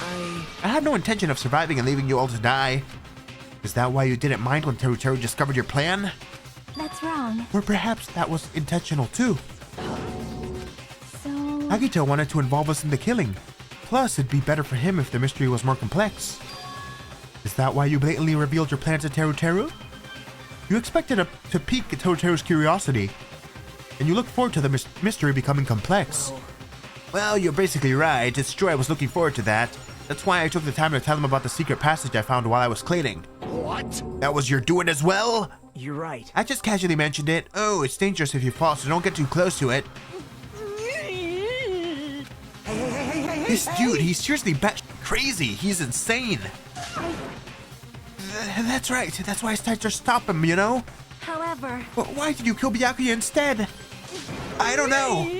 I had no intention of surviving and leaving you all to die. Is that why you didn't mind when Teru discovered your plan? That's wrong. Or perhaps that was intentional too. So... Nagito wanted to involve us in the killing. Plus, it'd be better for him if the mystery was more complex. Is that why you blatantly revealed your plan to Teru? You expected to pique Teru's curiosity, and you look forward to the mystery becoming complex. Well, you're basically right. It's true I was looking forward to that. That's why I took the time to tell him about the secret passage I found while I was cleaning. What? That was your doing as well? You're right. I just casually mentioned it. Oh, it's dangerous if you fall, so don't get too close to it. This dude, he's seriously batshit crazy. He's insane. That's right. That's why I started to stop him, you know? However... But why did you kill Byakuya instead? I don't know.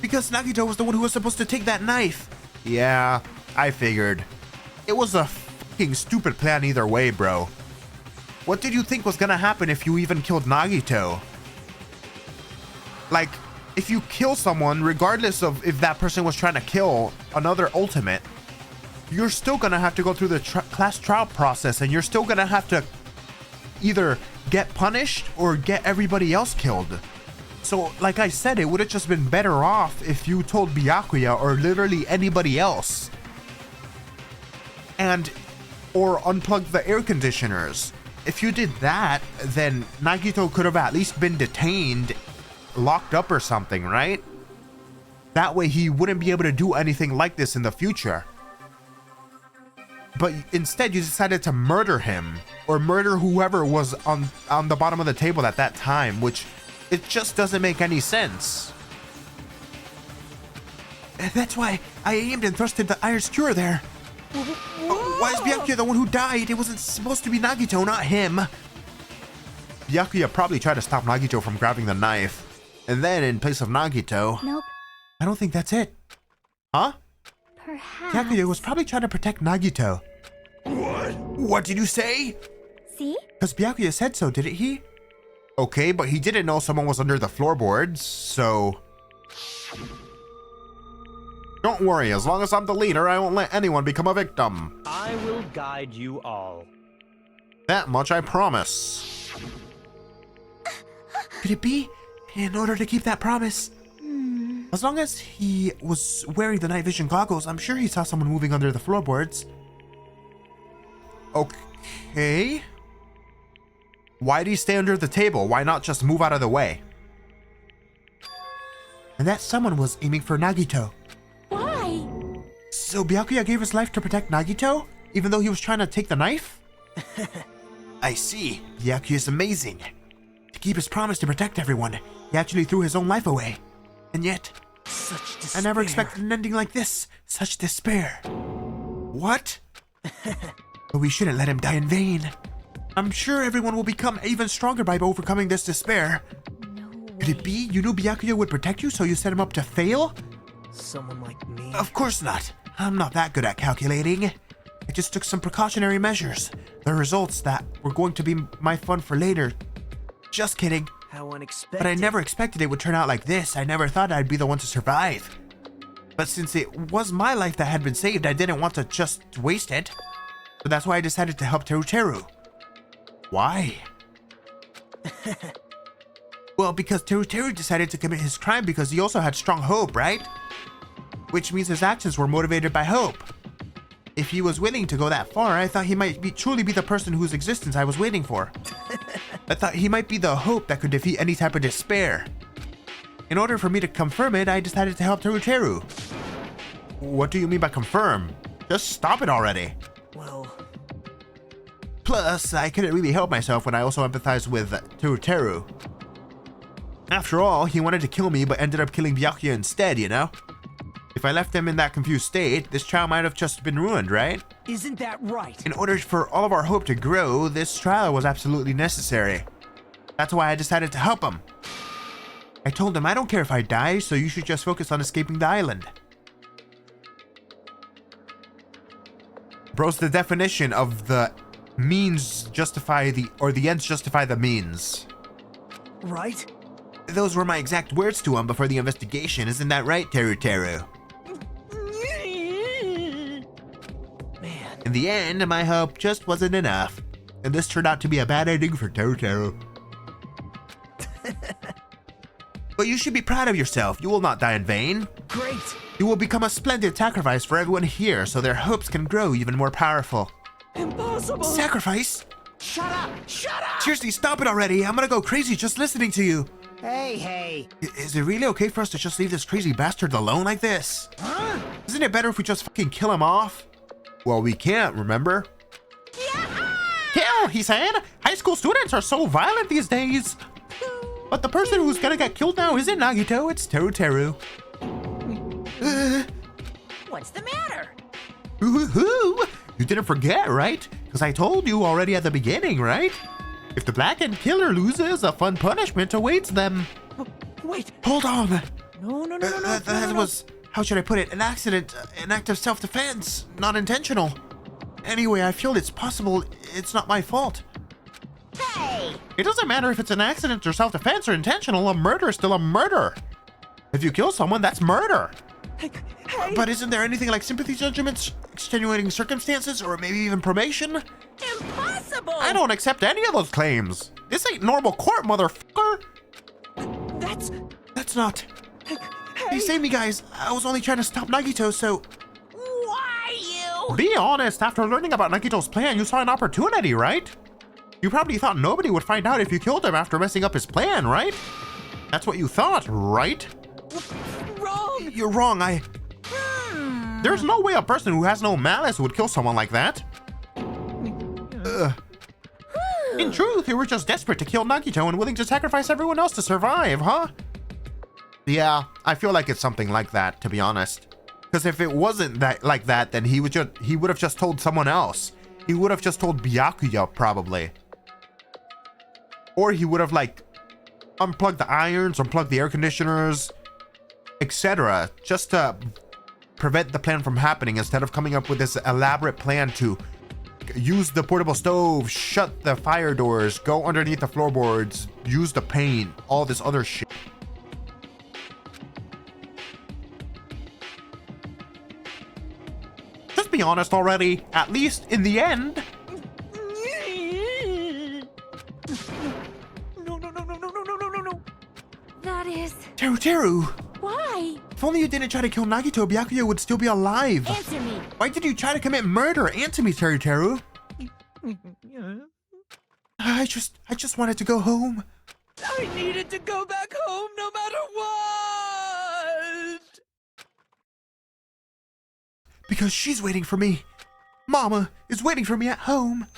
Because Nagito was the one who was supposed to take that knife. Yeah, I figured. It was a fucking stupid plan either way, bro. What did you think was gonna happen if you even killed Nagito? Like, if you kill someone, regardless of if that person was trying to kill another ultimate, you're still gonna have to go through the class trial process, and you're still gonna have to either get punished or get everybody else killed. So, like I said, it would have just been better off if you told Byakuya or literally anybody else, or unplug the air conditioners. If you did that, then Nagito could have at least been detained, locked up or something, right? That way he wouldn't be able to do anything like this in the future. But instead you decided to murder him, or murder whoever was on the bottom of the table at that time, which it just doesn't make any sense. That's why I aimed and thrusted the iron skewer there. Why is Byakuya the one who died? It wasn't supposed to be Nagito, not him. Byakuya probably tried to stop Nagito from grabbing the knife. And then, in place of Nagito... Nope. I don't think that's it. Huh? Perhaps... Byakuya was probably trying to protect Nagito. What? What did you say? See? Because Byakuya said so, didn't he? Okay, but he didn't know someone was under the floorboards, so... Don't worry, as long as I'm the leader, I won't let anyone become a victim. I will guide you all. That much I promise. Could it be? In order to keep that promise? As long as he was wearing the night vision goggles, I'm sure he saw someone moving under the floorboards. Okay. Why did he stay under the table? Why not just move out of the way? And that someone was aiming for Nagito. Why? So Byakuya gave his life to protect Nagito, even though he was trying to take the knife? I see. Byakuya is amazing. To keep his promise to protect everyone, he actually threw his own life away. And yet, Such despair. I never expected an ending like this. Such despair. What? But we shouldn't let him die in vain. I'm sure everyone will become even stronger by overcoming this despair. No Could it be you knew Byakuya would protect you, so you set him up to fail? Someone like me. Of course not. I'm not that good at calculating. I just took some precautionary measures. The results that were going to be my fun for later. Just kidding. How unexpected. But I never expected it would turn out like this. I never thought I'd be the one to survive. But since it was my life that had been saved, I didn't want to just waste it. So that's why I decided to help Teruteru. Why? Well, because Teruteru decided to commit his crime because he also had strong hope, right? Which means his actions were motivated by hope. If he was willing to go that far, I thought he might truly be the person whose existence I was waiting for. I thought he might be the hope that could defeat any type of despair. In order for me to confirm it, I decided to help Teruteru. What do you mean by confirm? Just stop it already. Well, Plus, I couldn't really help myself when I also empathized with Teruteru. After all, he wanted to kill me but ended up killing Byakuya instead, you know? If I left him in that confused state, this trial might have just been ruined, right? isn't that right? In order for all of our hope to grow, this trial was absolutely necessary. That's why I decided to help him. I told him I don't care if I die, so you should just focus on escaping the island. Bro's the definition of the means justify the, or the ends justify the means. Right? Those were my exact words to him before the investigation, isn't that right, Teruteru? Man. In the end, my hope just wasn't enough, and this turned out to be a bad ending for Teruteru. But you should be proud of yourself. You will not die in vain. Great. You will become a splendid sacrifice for everyone here, so their hopes can grow even more powerful. Impossible. Sacrifice? Shut up. Shut up. Seriously, stop it already. I'm gonna go crazy just listening to you. Hey. Is it really okay for us to just leave this crazy bastard alone like this? Huh? Isn't it better if we just fucking kill him off? Well, we can't, remember? Kill, he said. High school students are so violent these days. But the person who's gonna get killed now isn't Nagito, it's Teruteru. What's the matter? Woohoo! You didn't forget, right? Because I told you already at the beginning, right? If the Blackened Killer loses, a fun punishment awaits them. Wait. Hold on. No. That was, how should I put it, an accident, an act of self-defense, not intentional. Anyway, I feel it's possible it's not my fault. Hey! It doesn't matter if it's an accident or self-defense or intentional, a murder is still a murder. If you kill someone, that's murder. Hey. But isn't there anything like sympathy judgments, extenuating circumstances, or maybe even probation? Impossible! I don't accept any of those claims. This ain't normal court, motherfucker. That's not. Hey, save me, guys. I was only trying to stop Nagito, so... Why you? Be honest, after learning about Nagito's plan, you saw an opportunity, right? You probably thought nobody would find out if you killed him after messing up his plan, right? That's what you thought, right? Wrong. You're wrong, There's no way a person who has no malice would kill someone like that. In truth, you were just desperate to kill Nagito and willing to sacrifice everyone else to survive, huh? Yeah, I feel like it's something like that, to be honest. Because if it wasn't like that, then he would have just told someone else. He would have just told Byakuya, probably. Or he would have, like, unplugged the irons, unplugged the air conditioners, etc. Just to prevent the plan from happening instead of coming up with this elaborate plan to like use the portable stove, shut the fire doors, go underneath the floorboards, use the paint, all this other shit. Just be honest already, at least in the end. No. That is... Teru. Why? If only you didn't try to kill Nagito, Byakuya would still be alive. Answer me. Why did you try to commit murder? Answer me, Teru. I just wanted to go home. I needed to go back home no matter what! Because she's waiting for me. Mama is waiting for me at home.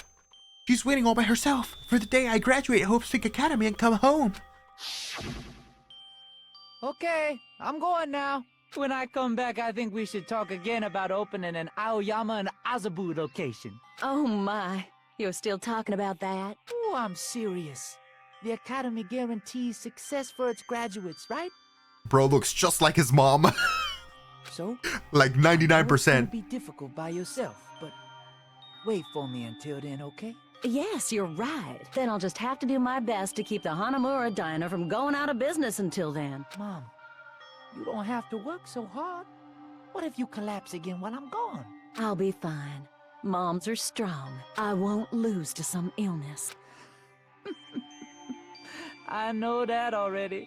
She's waiting all by herself for the day I graduate Hope Speak Academy and come home. Okay, I'm going now. When I come back, I think we should talk again about opening an Aoyama and Azabu location. Oh my. You're still talking about that? Oh, I'm serious. The Academy guarantees success for its graduates, right? Bro looks just like his mom. So? Like 99%. It'll be difficult by yourself, but wait for me until then, okay? Yes, you're right. Then I'll just have to do my best to keep the Hanamura Diner from going out of business until then. Mom, you don't have to work so hard. What if you collapse again while I'm gone? I'll be fine. Moms are strong. I won't lose to some illness. I know that already.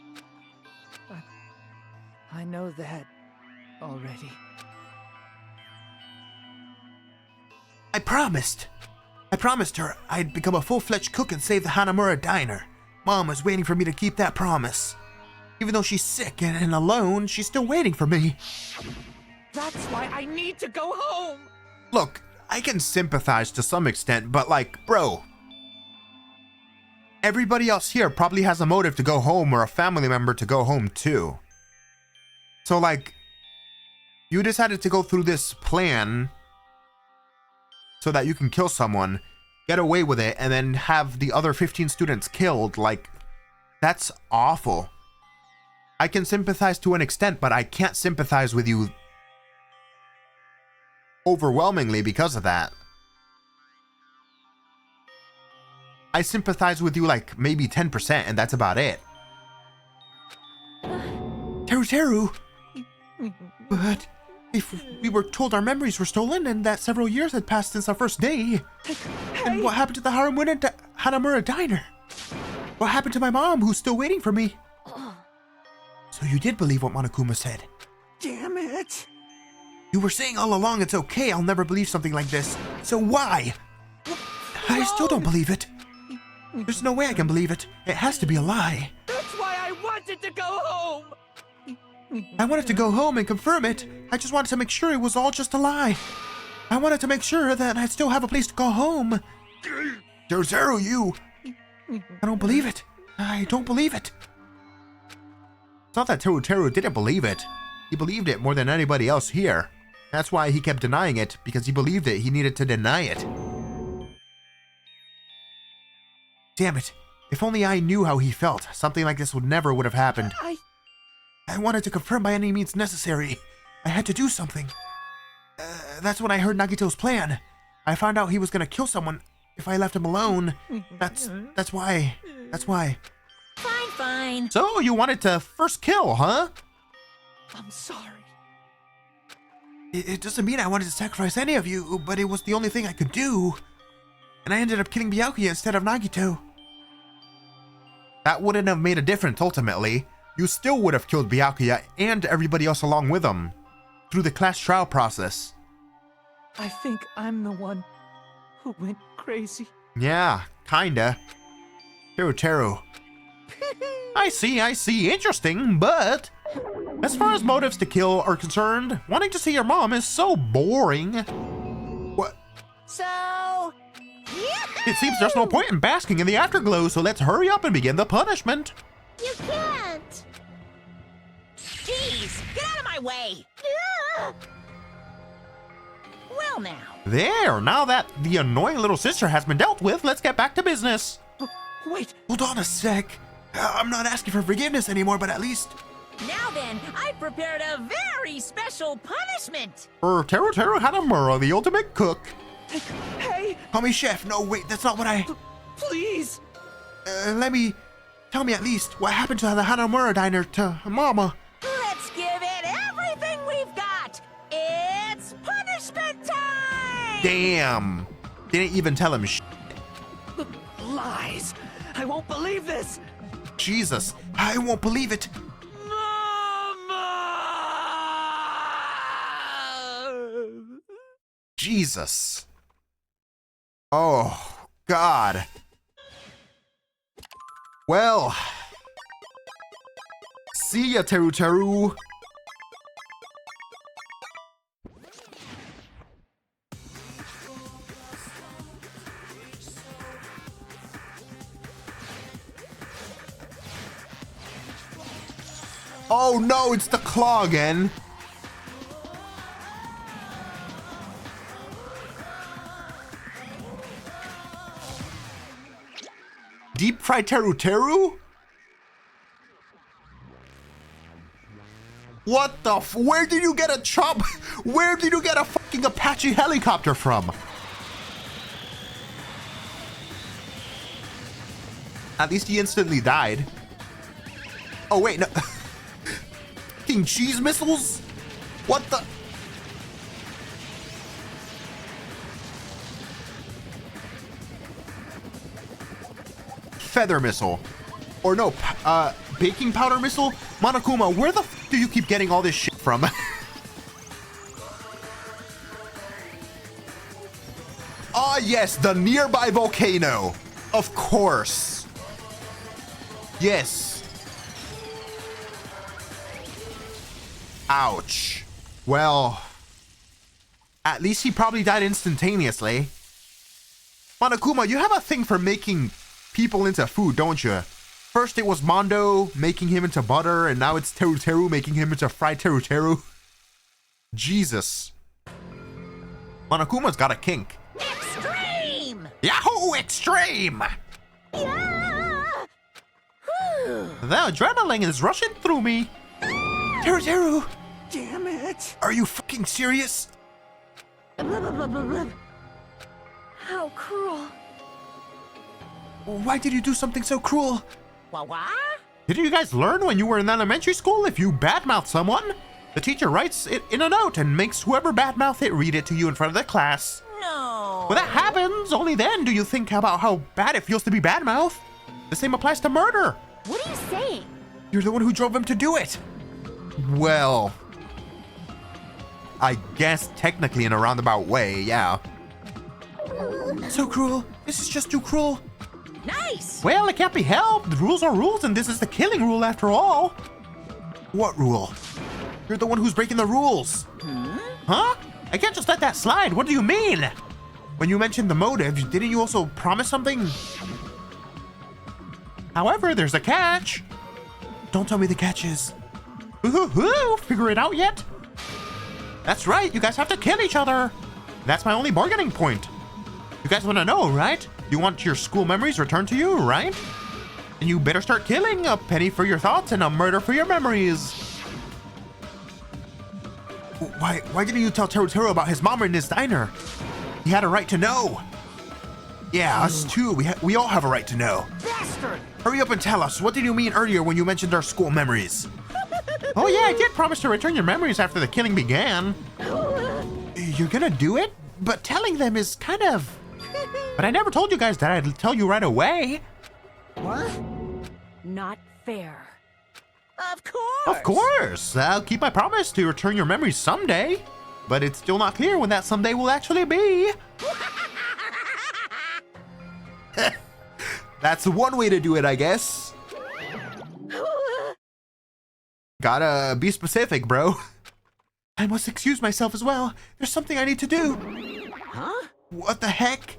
I know that already. I promised her I'd become a full-fledged cook and save the Hanamura Diner. Mom was waiting for me to keep that promise. Even though she's sick and alone, she's still waiting for me. That's why I need to go home! Look, I can sympathize to some extent, but like, bro, everybody else here probably has a motive to go home or a family member to go home too. So like, you decided to go through this plan so that you can kill someone, get away with it, and then have the other 15 students killed. Like, that's awful. I can sympathize to an extent, but I can't sympathize with you overwhelmingly because of that. I sympathize with you like maybe 10%, and that's about it. Teru. But if we were told our memories were stolen and that several years had passed since our first day, then what happened to the Hanamura Diner? What happened to my mom, who's still waiting for me? So you did believe what Monokuma said? Damn it! You were saying all along it's okay, I'll never believe something like this. So why? I still don't believe it. There's no way I can believe it. It has to be a lie. That's why I wanted to go home! I wanted to go home and confirm it. I just wanted to make sure it was all just a lie. I wanted to make sure that I still have a place to go home. Teru, you... I don't believe it. I don't believe it. It's not that Teru didn't believe it. He believed it more than anybody else here. That's why he kept denying it, because he believed it. He needed to deny it. Damn it. If only I knew how he felt, something like this would never have happened. I wanted to confirm by any means necessary. I had to do something. That's when I heard Nagito's plan. I found out he was gonna kill someone if I left him alone. That's why. Fine. So you wanted to first kill, huh? I'm sorry. It doesn't mean I wanted to sacrifice any of you, but it was the only thing I could do. And I ended up killing Byakuya instead of Nagito. That wouldn't have made a difference ultimately. You still would have killed Byakuya and everybody else along with him through the class trial process. I think I'm the one who went crazy. Yeah, kinda. Teru. I see. Interesting, but as far as motives to kill are concerned, wanting to see your mom is so boring. What? So... It seems there's no point in basking in the afterglow, so let's hurry up and begin the punishment. You can't! Jeez, get out of my way! Well now. There, now that the annoying little sister has been dealt with, let's get back to business. Wait! Hold on a sec. I'm not asking for forgiveness anymore, but at least... Now then, I've prepared a very special punishment! For Teru Hanamura, the ultimate cook, Hey! Call me chef. No, wait, that's not what I... Please! Tell me at least what happened to the Hanamura diner to Mama. Let's give it everything we've got. It's punishment time! Damn. Didn't even tell him Lies! I won't believe this! Jesus, I won't believe it. Mama! Jesus. Oh, God. Well. See ya, Teru Teru. Oh no, it's the claw again. Deep fried Teru Teru? What the where did you get a chop? Where did you get a fucking Apache helicopter from? At least he instantly died. Oh wait, no. Fucking cheese missiles? What the? Feather missile. Or no, baking powder missile? Monokuma, where the f do you keep getting all this shit from? Ah yes, the nearby volcano. Of course. Yes. Ouch. Well, at least he probably died instantaneously. Monokuma, you have a thing for making people into food, don't you? First it was Mondo making him into butter, and now it's Teru Teru making him into fried Teru Teru. Jesus. Monokuma's got a kink. Extreme! Yahoo! Extreme! Yeah! The adrenaline is rushing through me. Teru Teru! Damn it! Are you fucking serious? How cruel. Why did you do something so cruel? What? Didn't you guys learn when you were in elementary school if you badmouth someone, the teacher writes it in a note and makes whoever badmouth it read it to you in front of the class? No. When that happens, only then do you think about how bad it feels to be badmouth. The same applies to murder. What are you saying? You're the one who drove him to do it. Well, I guess technically in a roundabout way, yeah. So cruel. This is just too cruel. Nice. Well, it can't be helped. The rules are rules, and this is the killing rule after all. What rule? You're the one who's breaking the rules. Huh? I can't just let that slide. What do you mean? When you mentioned the motive, didn't you also promise something? However, there's a catch. Don't tell me the catch is. Figure it out yet? That's right. You guys have to kill each other. That's my only bargaining point. You guys want to know, right? You want your school memories returned to you, right? And you better start killing. A penny for your thoughts and a murder for your memories. Why didn't you tell Teru Teru about his mom in his diner? He had a right to know. Yeah, us too. We all have a right to know. Bastard! Hurry up and tell us. What did you mean earlier when you mentioned our school memories? Oh yeah, I did promise to return your memories after the killing began. You're gonna do it? But telling them is kind of... But I never told you guys that I'd tell you right away. What? Not fair. Of course. Of course. I'll keep my promise to return your memories someday. But it's still not clear when that someday will actually be. That's one way to do it, I guess. Gotta be specific, bro. I must excuse myself as well. There's something I need to do. Huh? What the heck?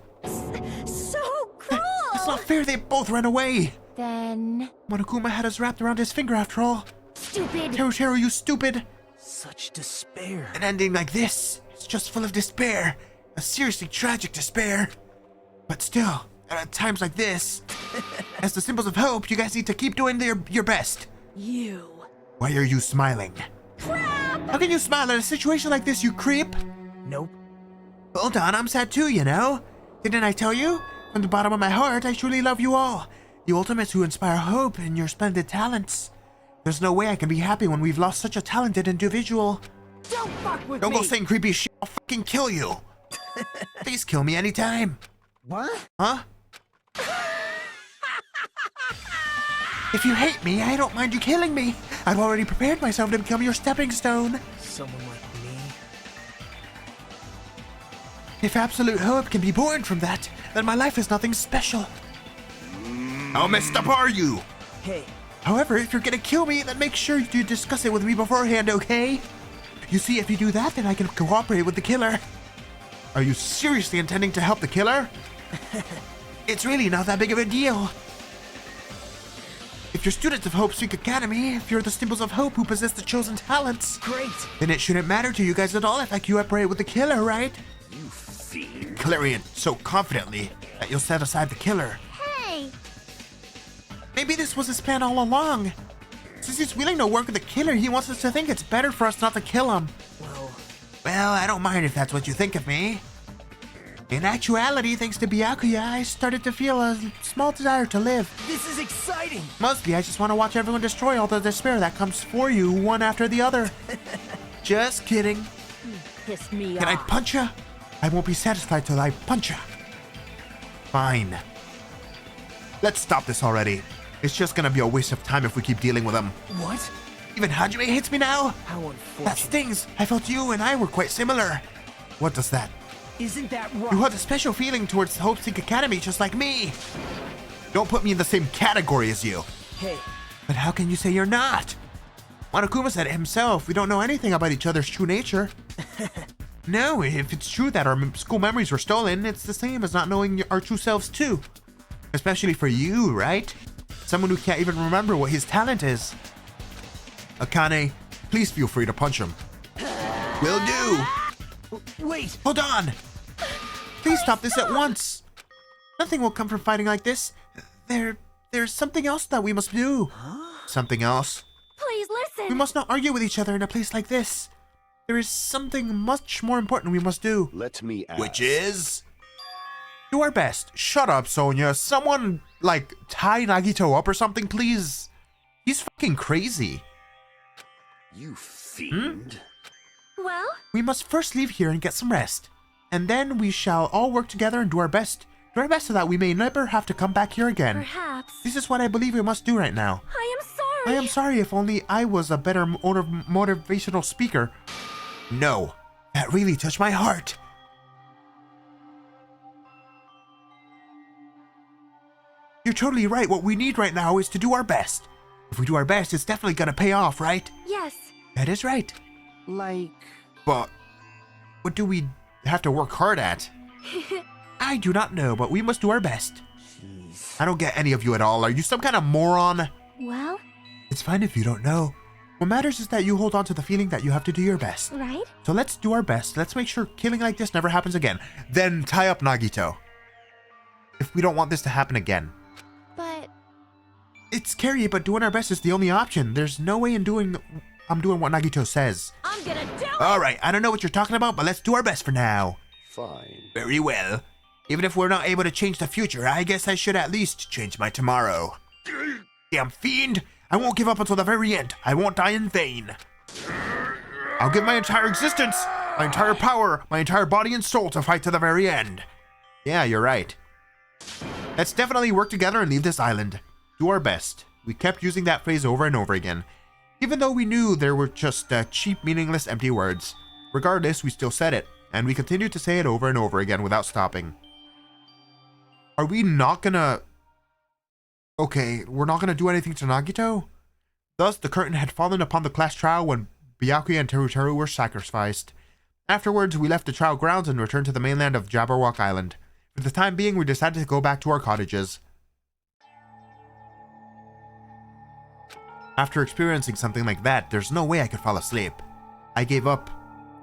So cruel! It's not fair they both ran away. Then... Monokuma had us wrapped around his finger after all. Stupid! Teru Teru, you stupid. Such despair. An ending like this, it's just full of despair. A seriously tragic despair. But still, at times like this, as the symbols of hope, you guys need to keep doing your best. You... Why are you smiling? Crap! How can you smile at a situation like this, you creep? Nope. Hold on, I'm sad too, you know? Didn't I tell you? From the bottom of my heart, I truly love you all. The ultimates who inspire hope in your splendid talents. There's no way I can be happy when we've lost such a talented individual. Don't fuck with me! Don't go saying creepy shit, I'll fucking kill you. Please kill me anytime. What? Huh? If you hate me, I don't mind you killing me. I've already prepared myself to become your stepping stone. Someone like me? If absolute hope can be born from that, then my life is nothing special. How messed up are you? Hey. However, if you're gonna kill me, then make sure you discuss it with me beforehand, okay? You see, if you do that, then I can cooperate with the killer. Are you seriously intending to help the killer? It's really not that big of a deal. If you're students of Hope's Peak Academy, if you're the symbols of hope who possess the chosen talents, Great. then it shouldn't matter to you guys at all if I cooperate with the killer, right? You fiend. Declaring it so confidently that you'll set aside the killer. Hey! Maybe this was his plan all along. Since he's willing to work with the killer, he wants us to think it's better for us not to kill him. Well, I don't mind if that's what you think of me. In actuality, thanks to Byakuya, I started to feel a small desire to live. This is exciting! Mostly, I just want to watch everyone destroy all the despair that comes for you, one after the other. Just kidding. Pissed me Can I off. punch ya? I won't be satisfied till I punch ya. Fine. Let's stop this already. It's just gonna be a waste of time if we keep dealing with him. What? Even Hajime hates me now? How unfortunate. That stings. I felt you and I were quite similar. What does that? Isn't that right? You had a special feeling towards Hope Peak Academy just like me. Don't put me in the same category as you. Hey. But how can you say you're not? Monokuma said it himself. We don't know anything about each other's true nature. No, if it's true that our school memories were stolen, it's the same as not knowing our true selves too. Especially for you, right? Someone who can't even remember what his talent is. Akane, please feel free to punch him. Will do. Wait! Hold on! Please stop this at once! Nothing will come from fighting like this. There's something else that we must do. Something else? Please listen. We must not argue with each other in a place like this. There is something much more important we must do. Let me ask. Which is? Do our best. Shut up, Sonia. Someone, like, tie Nagito up or something, please. He's fucking crazy. You fiend. Well, We must first leave here and get some rest. And then we shall all work together and do our best. Do our best so that we may never have to come back here again. perhaps. This is what I believe we must do right now. I am sorry. I am sorry if only I was a better motivational speaker. No, that really touched my heart. You're totally right. What we need right now is to do our best. If we do our best, it's definitely gonna pay off, right? Yes. That is right. Like... But what do we have to work hard at? I do not know, but we must do our best. Jeez. I don't get any of you at all. Are you some kind of moron? Well, It's fine if you don't know. What matters is that you hold on to the feeling that you have to do your best. right? So let's do our best. Let's make sure killing like this never happens again. Then tie up Nagito. If we don't want this to happen again. But It's scary, but doing our best is the only option. There's no way I'm doing what Nagito says. I'm gonna do it. Alright, I don't know what you're talking about, but let's do our best for now. Fine. Very well. Even if we're not able to change the future, I guess I should at least change my tomorrow. Damn fiend! I won't give up until the very end. I won't die in vain. I'll give my entire existence, my entire power, my entire body and soul to fight to the very end. Yeah, you're right. Let's definitely work together and leave this island. Do our best. We kept using that phrase over and over again, even though we knew they were just cheap, meaningless, empty words. Regardless, we still said it, and we continued to say it over and over again without stopping. Are we not gonna... Okay, we're not gonna do anything to Nagito? Thus, the curtain had fallen upon the class trial when Byakuya and Teruteru were sacrificed. Afterwards, we left the trial grounds and returned to the mainland of Jabberwock Island. For the time being, we decided to go back to our cottages. After experiencing something like that, there's no way I could fall asleep. I gave up,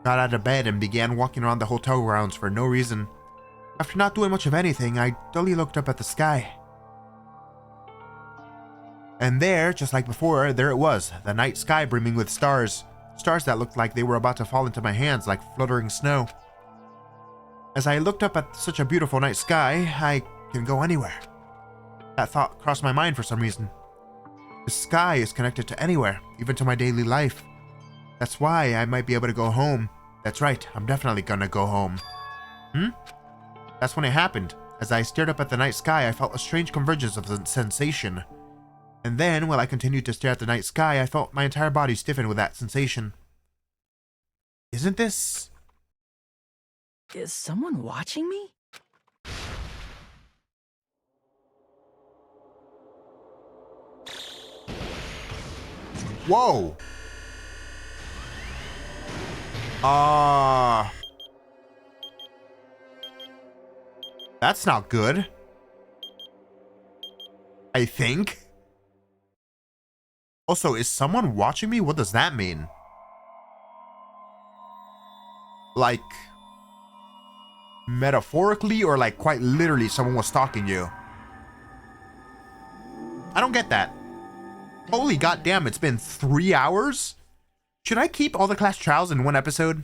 got out of bed, and began walking around the hotel grounds for no reason. After not doing much of anything, I dully looked up at the sky. And there, just like before, there it was, the night sky brimming with stars. Stars that looked like they were about to fall into my hands like fluttering snow. As I looked up at such a beautiful night sky, I can go anywhere. That thought crossed my mind for some reason. The sky is connected to anywhere, even to my daily life. That's why I might be able to go home. That's right, I'm definitely gonna go home. That's when it happened. As I stared up at the night sky, I felt a strange convergence of sensation. And then, while I continued to stare at the night sky, I felt my entire body stiffen with that sensation. Isn't this... Is someone watching me? Whoa! That's not good. I think. Also, is someone watching me? What does that mean? Like, metaphorically or like quite literally someone was stalking you? I don't get that. Holy goddamn, it's been 3 hours? Should I keep all the class trials in one episode?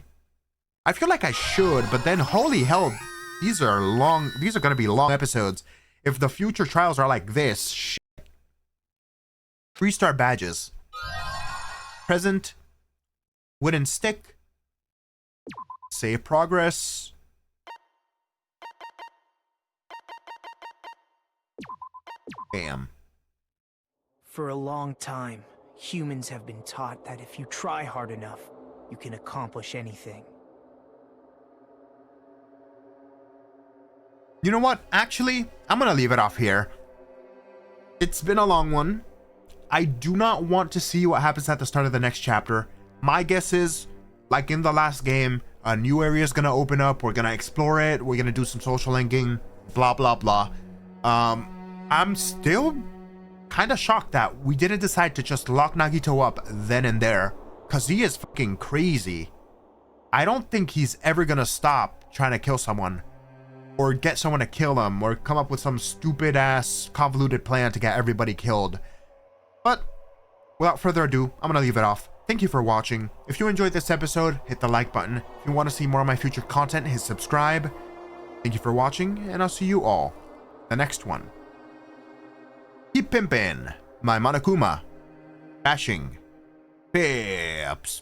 I feel like I should, but then holy hell, these are gonna be long episodes. If the future trials are like this, shit. 3-star badges. Present. Wooden stick. Save progress. Damn. For a long time, humans have been taught that if you try hard enough, you can accomplish anything. You know what? Actually, I'm gonna leave it off here. It's been a long one. I do not want to see what happens at the start of the next chapter. My guess is, like in the last game, a new area is gonna open up. We're gonna explore it. We're gonna do some social linking. Blah, blah, blah. I'm still kind of shocked that we didn't decide to just lock Nagito up then and there, because he is fucking crazy. I don't think he's ever gonna stop trying to kill someone, or get someone to kill him, or come up with some stupid ass convoluted plan to get everybody killed. But without further ado, I'm gonna leave it off. Thank you for watching. If you enjoyed this episode, hit the like button. If you want to see more of my future content, hit subscribe. Thank you for watching, and I'll see you all the next one. Keep pimpin', my Monokuma. Bashing. Pips.